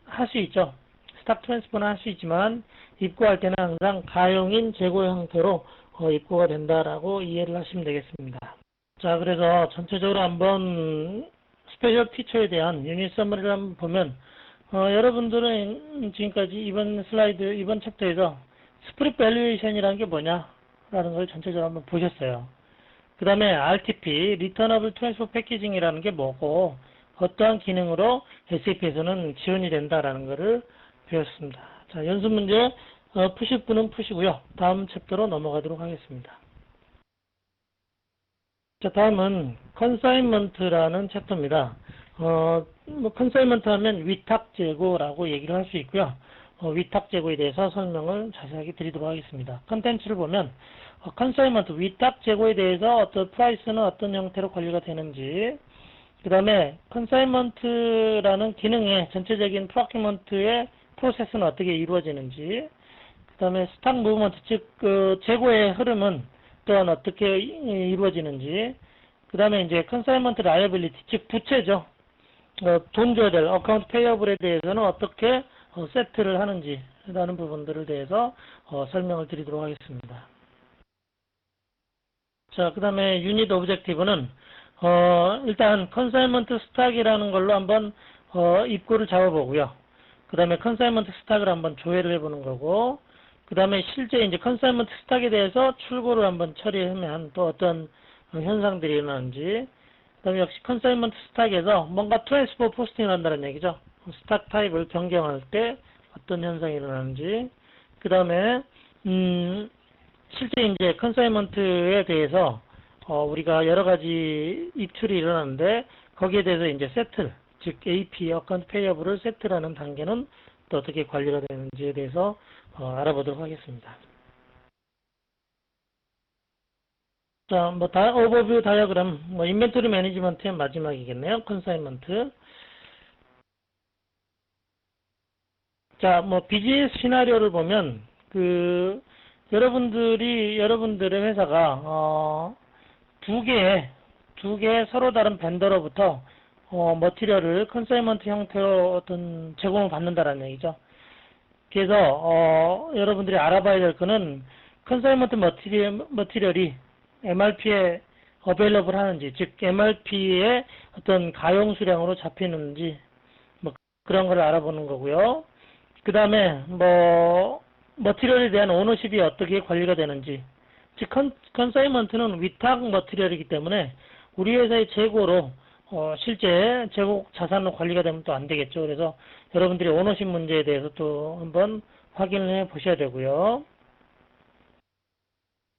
할 수 있죠. 스탁 트랜스포는 할 수 있지만 입고할 때는 항상 가용인 재고 형태로 입고가 된다라고 이해를 하시면 되겠습니다. 자, 그래서 전체적으로 한번 스페셜 피처에 대한 유닛 서머리를 한번 보면 여러분들은 지금까지 이번 슬라이드, 이번 챕터에서 스프릿 밸류에이션이라는 게 뭐냐라는 걸 전체적으로 한번 보셨어요. 그 다음에 RTP, Returnable Transfer Packaging이라는 게 뭐고 어떠한 기능으로 SAP에서는 지원이 된다라는 것을 배웠습니다. 자, 연습 문제 푸실 분은 푸시고요. 다음 챕터로 넘어가도록 하겠습니다. 자, 다음은 컨사인먼트라는 챕터입니다. 컨사인먼트 하면 위탁 재고라고 얘기를 할 수 있고요. 위탁 재고에 대해서 설명을 자세하게 드리도록 하겠습니다. 컨텐츠를 보면 컨사인먼트 위탁 재고에 대해서 어떤 프라이스는 어떤 형태로 관리가 되는지, 그 다음에 컨사인먼트라는 기능의 전체적인 프로큐먼트의 프로세스는 어떻게 이루어지는지, 그 다음에 스탁 무브먼트, 즉 재고의 흐름은 또한 어떻게 이루어지는지, 그 다음에 이제 컨사인먼트 라이어빌리티, 즉 부채죠. 돈 줘야 될 어카운트 페이어블에 대해서는 어떻게 세트를 하는지 라는 부분들에 대해서 설명을 드리도록 하겠습니다. 자, 그 다음에 유닛 오브젝티브는 일단 컨사인먼트 스탁이라는 걸로 한번 입고를 잡아보고요. 그 그 다음에 컨사인먼트 스탁을 한번 조회를 해보는 거고, 그 다음에 실제 이제 컨사인먼트 스탁에 대해서 출고를 한번 처리하면 또 어떤 현상들이 일어나는지, 그 다음에 역시 컨사인먼트 스탁에서 뭔가 트랜스퍼 포스팅을 한다는 얘기죠. 스탁 타입을 변경할 때 어떤 현상이 일어나는지, 그 다음에 실제 이제 컨사인먼트에 대해서 우리가 여러 가지 입출이 일어나는데 거기에 대해서 이제 세틀, 즉 AP, 어카운트 페이어블을 세틀하는 단계는 또 어떻게 관리가 되는지에 대해서 알아보도록 하겠습니다. 자, 오버뷰 다이어그램, 인벤토리 매니지먼트의 마지막이겠네요. 컨사인먼트. 자, 비즈니스 시나리오를 보면, 여러분들의 회사가, 두 개의 서로 다른 벤더로부터, 머티리얼을 컨사인먼트 형태로 어떤 제공을 받는다라는 얘기죠. 그래서, 여러분들이 알아봐야 될 거는, 컨사인먼트 머티리얼이 MRP에 어베일러블 하는지, 즉, MRP의 어떤 가용 수량으로 잡히는지, 그런 걸 알아보는 거고요. 그 다음에 머티리얼에 대한 오너십이 어떻게 관리가 되는지, 즉 컨사인먼트는 위탁 머티리얼이기 때문에 우리 회사의 재고로 실제 재고 자산으로 관리가 되면 또 안 되겠죠. 그래서 여러분들이 오너십 문제에 대해서 또 한번 확인을 해 보셔야 되고요.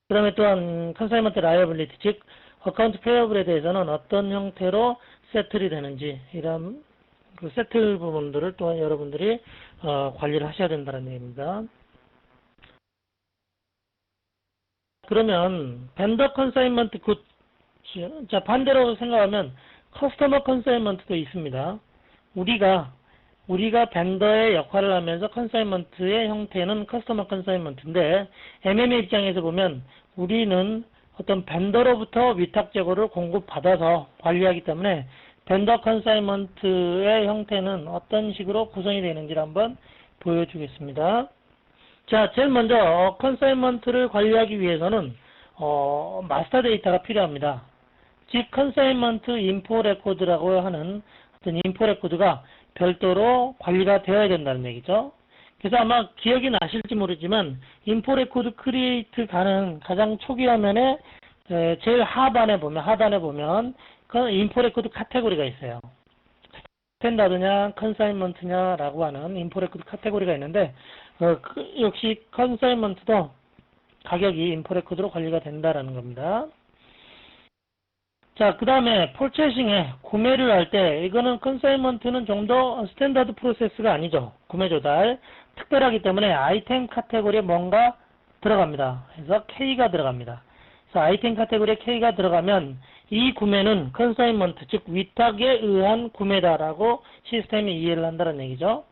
그 다음에 또한 컨사인먼트 라이어빌리티, 즉 어카운트 페이어블에 대해서는 어떤 형태로 세틀이 되는지, 이런 그 세틀 부분들을 또한 여러분들이 관리를 하셔야 된다는 얘기입니다. 그러면 벤더 컨사인먼트 굿, 자 반대로 생각하면 커스터머 컨사인먼트도 있습니다. 우리가 벤더의 역할을 하면서 컨사인먼트의 형태는 커스터머 컨사인먼트인데 MMA 입장에서 보면 우리는 어떤 벤더로부터 위탁 재고를 공급받아서 관리하기 때문에 벤더 컨사인먼트의 형태는 어떤 식으로 구성이 되는지를 한번 보여주겠습니다. 자, 제일 먼저 컨사인먼트를 관리하기 위해서는 마스터 데이터가 필요합니다. 즉 컨사인먼트 인포 레코드라고 하는 어떤 인포 레코드가 별도로 관리가 되어야 된다는 얘기죠. 그래서 아마 기억이 나실지 모르지만 인포 레코드 크리에이트 가는 가장 초기 화면에 제일 하단에 보면 그 인포 레코드 카테고리가 있어요. 스탠다드냐 컨사인먼트냐 라고 하는 인포 레코드 카테고리가 있는데 역시 컨사인먼트도 가격이 인포 레코드로 관리가 된다라는 겁니다. 자, 그 다음에 폴체싱에 구매를 할 때 이거는 컨사인먼트는 좀 더 스탠다드 프로세스가 아니죠. 구매 조달 특별하기 때문에 아이템 카테고리에 뭔가 들어갑니다. 그래서 K가 들어갑니다. 그래서 아이템 카테고리에 K가 들어가면 이 구매는 컨사인먼트, 즉 위탁에 의한 구매다라고 시스템이 이해를 한다는 얘기죠.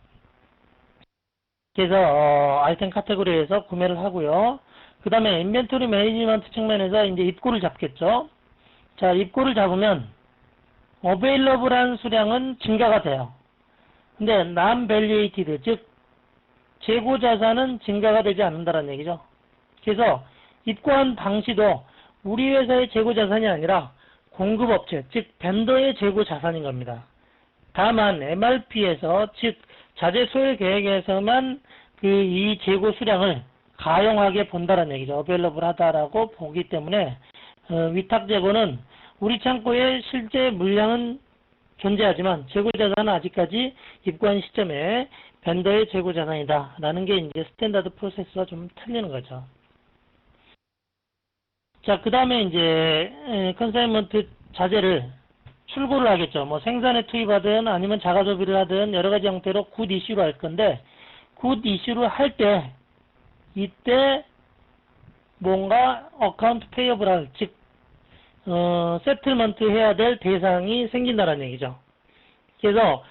그래서 아이템 카테고리에서 구매를 하고요. 그 다음에 인벤토리 매니지먼트 측면에서 이제 입고를 잡겠죠. 자, 입고를 잡으면 어베일러블한 수량은 증가가 돼요. 근데 non-valuated, 즉 재고 자산은 증가가 되지 않는다는 얘기죠. 그래서 입고한 당시도 우리 회사의 재고 자산이 아니라 공급업체, 즉 벤더의 재고 자산인 겁니다. 다만 MRP에서, 즉 자재 소요 계획에서만 이 재고 수량을 가용하게 본다는 얘기죠. 어베일러블 하다라고 보기 때문에 위탁 재고는 우리 창고에 실제 물량은 존재하지만 재고 자산은 아직까지 입고한 시점에 벤더의 재고 자산이다 라는 게 이제 스탠다드 프로세스와 좀 틀리는 거죠. 자, 그 다음에 이제 컨사인먼트 자재를 출고를 하겠죠. 생산에 투입하든 아니면 자가 소비를 하든 여러 가지 형태로 굿 이슈로 할 건데, 굿 이슈를 할 때 이때 뭔가 어카운트 페이어블 할, 즉 세틀먼트 해야 될 대상이 생긴다는 얘기죠. 그래서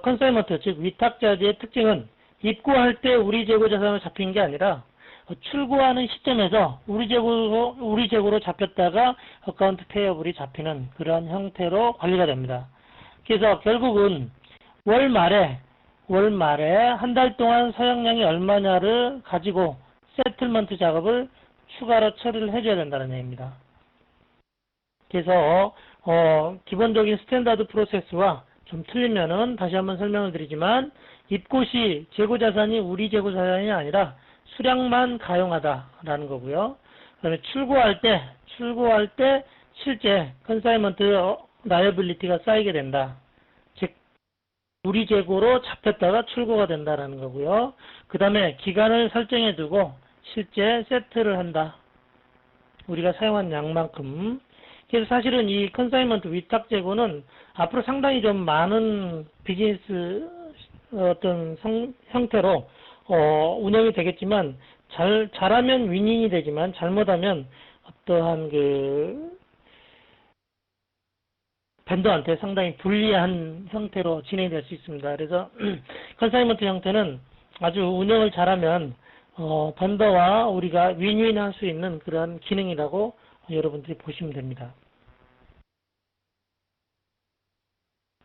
컨사인먼트, 즉 위탁자재의 특징은 입고할 때 우리 재고 자산으로 잡힌 게 아니라 출고하는 시점에서 우리 재고로 잡혔다가 어카운트 페이어블이 잡히는 그런 형태로 관리가 됩니다. 그래서 결국은 월 말에 한 달 동안 사용량이 얼마냐를 가지고 세틀먼트 작업을 추가로 처리를 해줘야 된다는 얘기입니다. 그래서 기본적인 스탠다드 프로세스와 좀 틀리면은 다시 한번 설명을 드리지만, 입고 시 재고자산이 우리 재고자산이 아니라 수량만 가용하다라는 거고요. 그 다음에 출고할 때 실제 컨사이먼트 라이어빌리티가 쌓이게 된다. 즉, 우리 재고로 잡혔다가 출고가 된다라는 거고요. 그 다음에 기간을 설정해 두고 실제 세트를 한다. 우리가 사용한 양만큼. 그래서 사실은 이 컨사이먼트 위탁 재고는 앞으로 상당히 좀 많은 비즈니스 어떤 형태로 운영이 되겠지만, 잘하면 윈윈이 되지만 잘못하면 어떠한 벤더한테 상당히 불리한 형태로 진행이 될 수 있습니다. 그래서 컨사이먼트 형태는 아주 운영을 잘하면 벤더와 우리가 윈윈할 수 있는 그런 기능이라고 여러분들이 보시면 됩니다.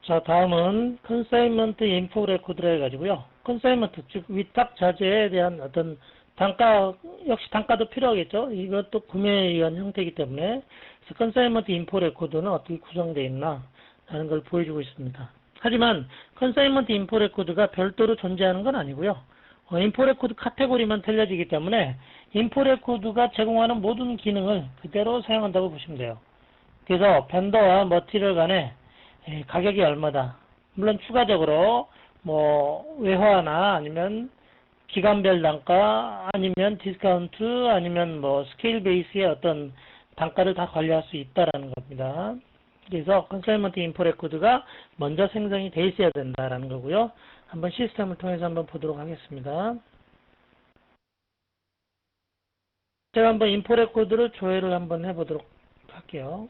자, 다음은 컨사이먼트 인포 레코드라 해가지고요. 컨사이먼트, 즉 위탁 자재에 대한 어떤 단가, 역시 단가도 필요하겠죠. 이것도 구매에 의한 형태이기 때문에. 그래서 컨사이먼트 인포 레코드는 어떻게 구성되어 있나 라는 걸 보여주고 있습니다. 하지만 컨사이먼트 인포 레코드가 별도로 존재하는 건 아니고요. 인포 레코드 카테고리만 틀려지기 때문에 인포 레코드가 제공하는 모든 기능을 그대로 사용한다고 보시면 돼요. 그래서 벤더와 머티리얼 간에 가격이 얼마다. 물론 추가적으로 뭐 외화나 아니면 기간별 단가 아니면 디스카운트 아니면 뭐 스케일 베이스의 어떤 단가를 다 관리할 수 있다라는 겁니다. 그래서 컨사이먼트 인포 레코드가 먼저 생성이 돼 있어야 된다라는 거고요. 한번 시스템을 통해서 한번 보도록 하겠습니다. 제가 한번 인포 레코드를 조회를 한번 해보도록 할게요.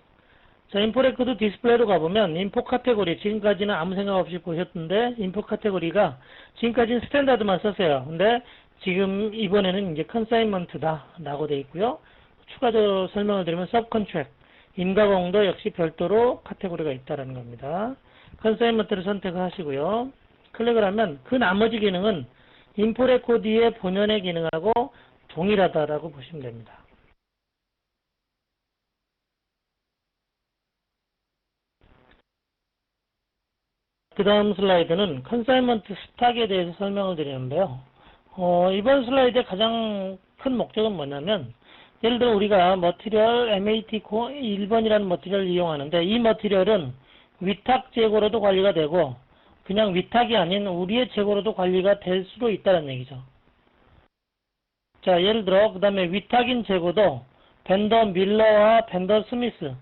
자, 인포 레코드 디스플레이로 가보면 인포 카테고리, 지금까지는 아무 생각 없이 보셨던데 인포 카테고리가 지금까지는 스탠다드만 썼어요. 근데 지금 이번에는 이제 컨사이먼트다 라고 되어 있고요. 추가적으로 설명을 드리면 서브 컨트랙, 임가공도 역시 별도로 카테고리가 있다는 겁니다. 컨사이먼트를 선택을 하시고요. 클릭을 하면 그 나머지 기능은 인포 레코드의 본연의 기능하고 동일하다라고 보시면 됩니다. 그 다음 슬라이드는 컨사이먼트 스탁에 대해서 설명을 드리는데요. 이번 슬라이드의 가장 큰 목적은 뭐냐면, 예를 들어 우리가 머티리얼 MAT 1번이라는 머티리얼을 이용하는데, 이 머티리얼은 위탁 재고로도 관리가 되고 그냥 위탁이 아닌 우리의 재고로도 관리가 될 수도 있다는 얘기죠. 자, 예를 들어 그 다음에 위탁인 재고도 벤더 밀러와 벤더 스미스,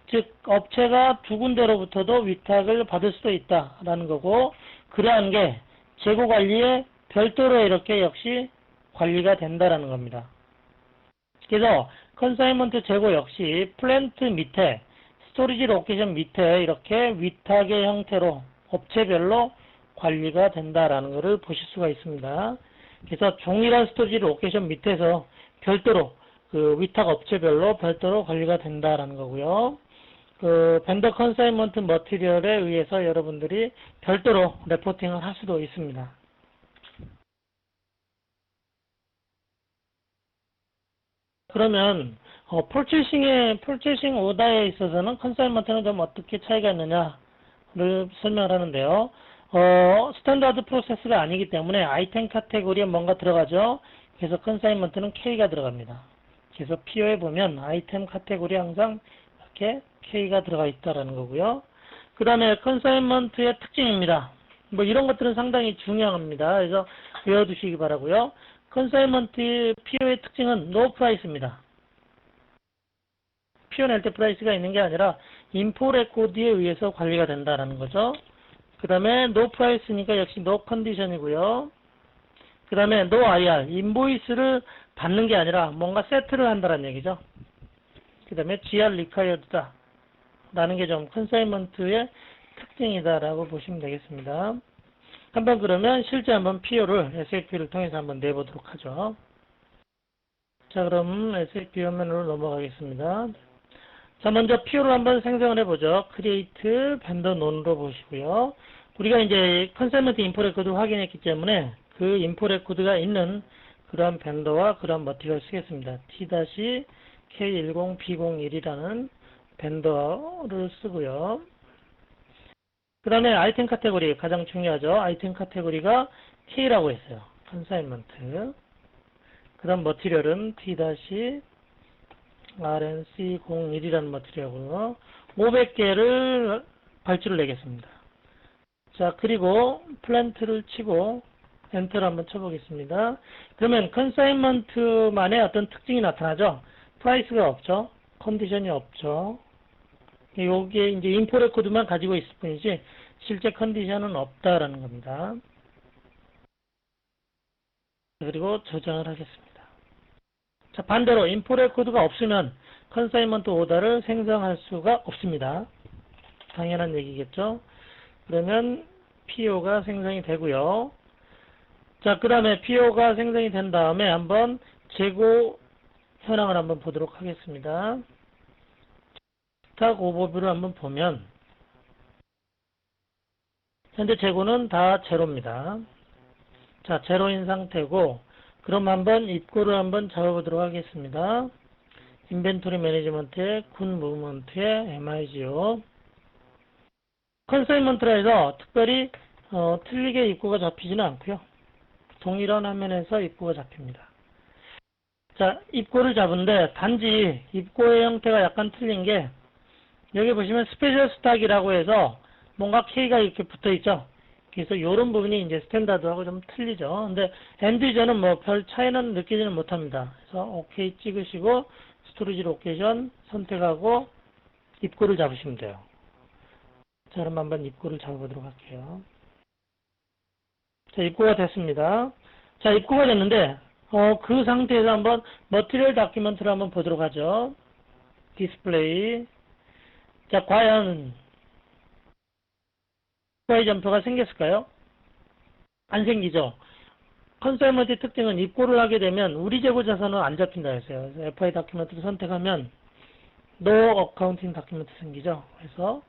즉 업체가 두 군데로부터도 위탁을 받을 수도 있다라는 거고, 그러한 게 재고 관리에 별도로 이렇게 역시 관리가 된다라는 겁니다. 그래서 컨사이먼트 재고 역시 플랜트 밑에, 스토리지 로케이션 밑에 이렇게 위탁의 형태로 업체별로 관리가 된다라는 것을 보실 수가 있습니다. 그래서 동일한 스토리지 로케이션 밑에서 별도로 그 위탁 업체별로 별도로 관리가 된다라는 거고요. 그 벤더 컨사이먼트 머티리얼에 의해서 여러분들이 별도로 레포팅을 할 수도 있습니다. 그러면 풀체싱 오더에 있어서는 컨사이먼트는 좀 어떻게 차이가 있느냐를 설명을 하는데요. 스탠다드 프로세스가 아니기 때문에 아이템 카테고리에 뭔가 들어가죠. 그래서 컨사이먼트는 K가 들어갑니다. 그래서 PO에 보면 아이템 카테고리에 항상 이렇게 K가 들어가 있다라는 거고요. 그 다음에 컨사이먼트의 특징입니다. 뭐 이런 것들은 상당히 중요합니다. 그래서 외워두시기 바라고요. 컨사이먼트 PO의 특징은 노 프라이스입니다. PO 낼 때 프라이스가 있는 게 아니라 인포 레코드에 의해서 관리가 된다라는 거죠. 그 다음에 노 프라이스니까 역시 노 컨디션이고요. 그 다음에 노 IR, 인보이스를 받는 게 아니라 뭔가 세트를 한다는 얘기죠. 그 다음에 GR 리콰이어드다 라는 게 좀 컨사이먼트의 특징이다라고 보시면 되겠습니다. 한번 그러면 실제 한번 PO를 SAP를 통해서 한번 내보도록 하죠. 자, 그럼 SAP 화면으로 넘어가겠습니다. 자, 먼저 PO를 한번 생성을 해보죠. Create Vendor None으로 보시고요. 우리가 이제 컨사이먼트 인포 레코드를 확인했기 때문에 그 인포 레코드가 있는 그런 벤더와 그런 머티리얼을 쓰겠습니다. T-K10B01이라는 벤더를 쓰고요. 그 다음에 아이템 카테고리 가장 중요하죠. 아이템 카테고리가 K라고 했어요. 컨사인먼트. 그 다음 머티리얼은 T-RNC01이라는 머티리얼이고요. 500개를 발주를 내겠습니다. 자, 그리고 플랜트를 치고 엔터를 한번 쳐보겠습니다. 그러면 컨사인먼트만의 어떤 특징이 나타나죠. 프라이스가 없죠. 컨디션이 없죠. 여기에 이제 인포 레코드만 가지고 있을 뿐이지 실제 컨디션은 없다라는 겁니다. 그리고 저장을 하겠습니다. 자, 반대로 인포 레코드가 없으면 컨사인먼트 오더를 생성할 수가 없습니다. 당연한 얘기겠죠. 그러면 PO가 생성이 되고요. 자, 그 다음에 PO가 생성이 된 다음에 한번 재고 현황을 한번 보도록 하겠습니다. 스탁 오버뷰를 한번 보면 현재 재고는 다 제로입니다. 자, 제로인 상태고, 그럼 한번 입고를 한번 잡아보도록 하겠습니다. 인벤토리 매니지먼트의 군 무브먼트의 MIGO. 컨사인먼트라 해서 특별히 틀리게 입고가 잡히지는 않고요. 동일한 화면에서 입고가 잡힙니다. 자, 입고를 잡은데 단지 입고의 형태가 약간 틀린 게 여기 보시면 스페셜 스탁이라고 해서 뭔가 K가 이렇게 붙어 있죠. 그래서 이런 부분이 이제 스탠다드하고 좀 틀리죠. 근데 엔드 유저는 뭐 별 차이는 느끼지는 못합니다. 그래서 OK 찍으시고 스토리지 로케이션 선택하고 입고를 잡으시면 돼요. 자, 그럼 한번 입고를 잡아보도록 할게요. 자, 입고가 됐습니다. 자, 입고가 됐는데 그 상태에서 한번 머티리얼 다큐멘트를 한번 보도록 하죠. 디스플레이. 자, 과연 FI 점표가 생겼을까요? 안 생기죠. 컨사인먼트의 특징은 입고를 하게 되면 우리 재고 자산은 안 잡힌다 했어요. 그래서 FI 다큐멘트를 선택하면 No Accounting 다큐멘트 생기죠. 그래서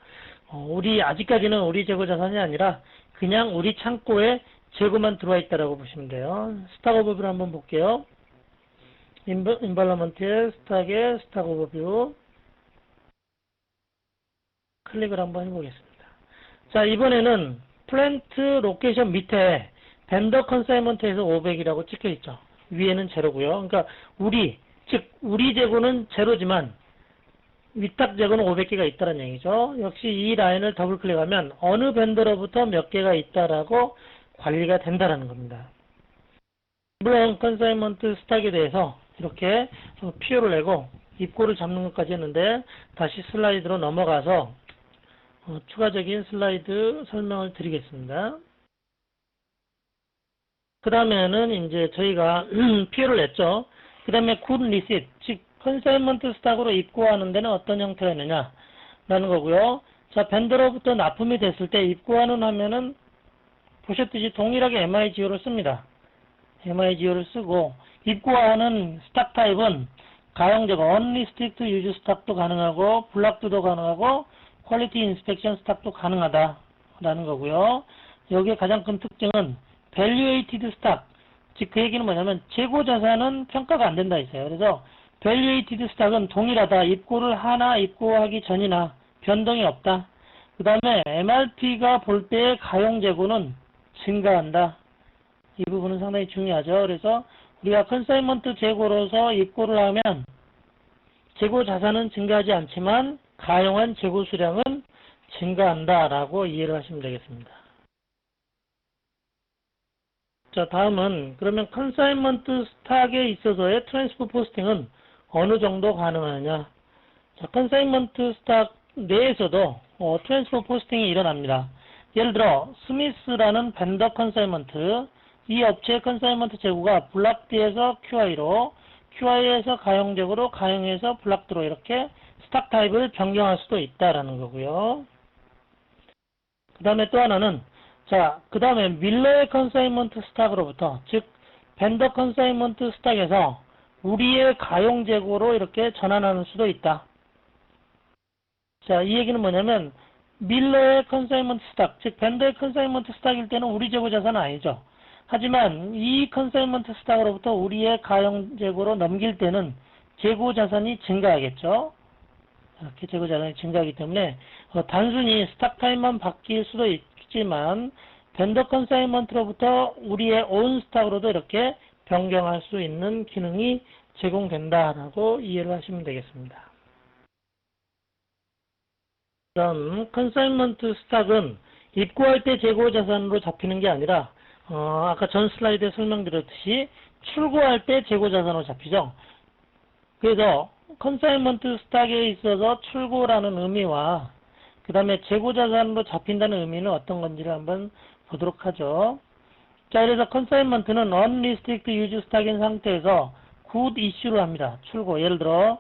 아직까지는 우리 재고 자산이 아니라 그냥 우리 창고에 재고만 들어와 있다라고 보시면 돼요. 스탁 오버뷰를 한번 볼게요. 인발러먼트의 스탁의 스탁 오버뷰 클릭을 한번 해보겠습니다. 자, 이번에는 플랜트 로케이션 밑에 벤더 컨사인먼트에서 500이라고 찍혀 있죠. 위에는 제로고요. 그러니까 우리 재고는 제로지만 위탁 재고는 500개가 있다는 얘기죠. 역시 이 라인을 더블 클릭하면 어느 벤더로부터 몇 개가 있다라고 관리가 된다라는 겁니다. 물론 컨사인먼트 스탁에 대해서 이렇게 PO를 내고 입고를 잡는 것까지 했는데 다시 슬라이드로 넘어가서 추가적인 슬라이드 설명을 드리겠습니다. 그 다음에는 이제 저희가 PO를 냈죠. 그 다음에 굿 리시트, 즉 컨사인먼트 스탁으로 입고하는 데는 어떤 형태가 있느냐 라는 거고요. 자, 벤더로부터 납품이 됐을 때 입고하는 화면은 보셨듯이 동일하게 MIGO를 씁니다. MIGO를 쓰고 입고하는 스탁 타입은 가용재고 언리스트릭트 유즈 스탁도 가능하고 블락드도 가능하고 퀄리티 인스펙션 스탁도 가능하다라는 거고요. 여기에 가장 큰 특징은 밸류에이티드 스탁, 즉 그 얘기는 뭐냐면 재고 자산은 평가가 안 된다 했어요. 그래서 밸류에이티드 스탁은 동일하다. 입고를 하나 입고하기 전이나 변동이 없다. 그 다음에 MRP가 볼 때의 가용 재고는 증가한다. 이 부분은 상당히 중요하죠. 그래서 우리가 컨사인먼트 재고로서 입고를 하면 재고 자산은 증가하지 않지만 가용한 재고 수량은 증가한다라고 이해를 하시면 되겠습니다. 자, 다음은 그러면 컨사인먼트 스탁에 있어서의 트랜스퍼 포스팅은 어느 정도 가능하느냐. 자, 컨사인먼트 스탁 내에서도 트랜스퍼 포스팅이 일어납니다. 예를 들어 스미스라는 벤더 컨사인먼트, 이 업체의 컨사인먼트 재고가 블락드에서 QI로, QI에서 가용재고로, 가용에서 블락드로 이렇게 스탁 타입을 변경할 수도 있다라는 거고요. 그 다음에 또 하나는 그 다음에 밀러의 컨사인먼트 스탁으로부터, 즉 벤더 컨사인먼트 스탁에서 우리의 가용 재고로 이렇게 전환하는 수도 있다. 자, 이 얘기는 뭐냐면 밀러의 컨사인먼트 스탁, 즉 벤더의 컨사인먼트 스탁일 때는 우리 재고 자산은 아니죠. 하지만 이 컨사인먼트 스탁으로부터 우리의 가용 재고로 넘길 때는 재고 자산이 증가하겠죠. 이렇게 재고 자산이 증가하기 때문에 단순히 스탁 타임만 바뀔 수도 있지만 벤더 컨사인먼트로부터 우리의 온 스탁으로도 이렇게 변경할 수 있는 기능이 제공된다라고 이해를 하시면 되겠습니다. 그럼 컨사인먼트 스탁은 입고할 때 재고 자산으로 잡히는 게 아니라 아까 전 슬라이드에 설명드렸듯이 출고할 때 재고 자산으로 잡히죠. 그래서 컨사인먼트 스탁에 있어서 출고라는 의미와 그 다음에 재고 자산으로 잡힌다는 의미는 어떤 건지를 한번 보도록 하죠. 자, 그래서 컨사인먼트는 unrestricted use 스탁인 상태에서 good issue를 합니다. 출고. 예를 들어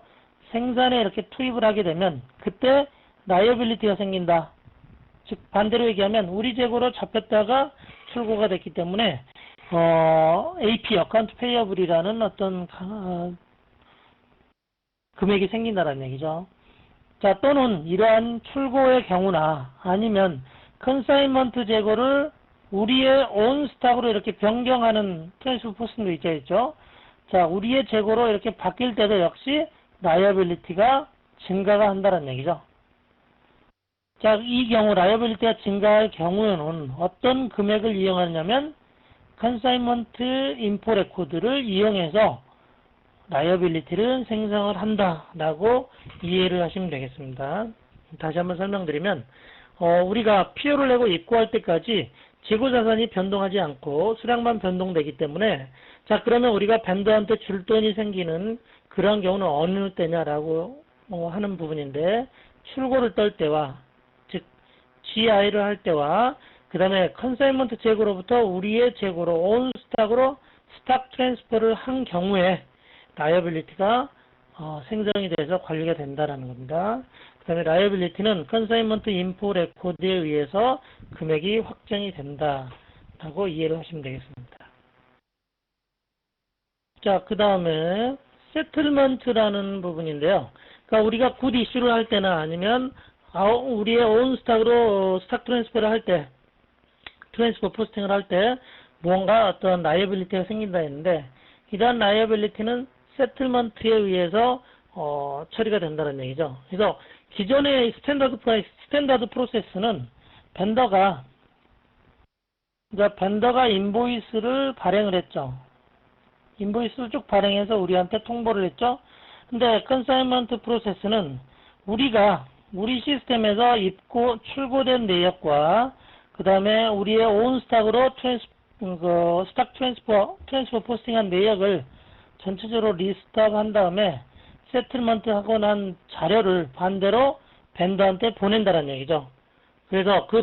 생산에 이렇게 투입을 하게 되면 그때 liability가 생긴다. 즉 반대로 얘기하면 우리 재고로 잡혔다가 출고가 됐기 때문에 AP, account payable이라는 어떤 금액이 생긴다는 얘기죠. 자, 또는 이러한 출고의 경우나 아니면 컨사인먼트 재고를 우리의 온 스탁으로 이렇게 변경하는 트랜스퍼 포스팅도 있죠. 자, 우리의 재고로 이렇게 바뀔 때도 역시 라이어빌리티가 증가가 한다는 얘기죠. 자, 이 경우 라이어빌리티가 증가할 경우에는 어떤 금액을 이용하냐면 컨사인먼트 인포 레코드를 이용해서 라이어빌리티를 생성을 한다라고 이해를 하시면 되겠습니다. 다시 한번 설명드리면 우리가 필요를 내고 입고할 때까지 재고자산이 변동하지 않고 수량만 변동되기 때문에 자, 그러면 우리가 벤더한테 줄 돈이 생기는 그런 경우는 어느 때냐라고 하는 부분인데 출고를 떨 때와 즉 GI를 할 때와 그 다음에 컨사인먼트 재고로부터 우리의 재고로 온 스탁으로 스탁 트랜스퍼를 한 경우에 라이어빌리티가 생성이 돼서 관리가 된다라는 겁니다. 그 다음에 라이어빌리티는 컨사인먼트 인포 레코드에 의해서 금액이 확정이 된다라고 이해를 하시면 되겠습니다. 자, 그 다음에 세틀먼트라는 부분인데요. 그러니까 우리가 굿 이슈를 할 때나 아니면 우리의 온 스탁으로 스탁 트랜스퍼를 할 때, 트랜스퍼 포스팅을 할 때 무언가 어떤 라이어빌리티가 생긴다 했는데 이러한 라이어빌리티는 세틀먼트에 의해서 처리가 된다는 얘기죠. 그래서 기존의 스탠다드 프로세스는 벤더가 인보이스를 발행을 했죠. 인보이스를 쭉 발행해서 우리한테 통보를 했죠. 근데 컨사인먼트 프로세스는 우리가 우리 시스템에서 입고 출고된 내역과 그 다음에 우리의 온 스탁으로 스탁 트랜스퍼 포스팅한 내역을 전체적으로 리스트업 한 다음에 세틀먼트 하고 난 자료를 반대로 벤더한테 보낸다는 얘기죠. 그래서 그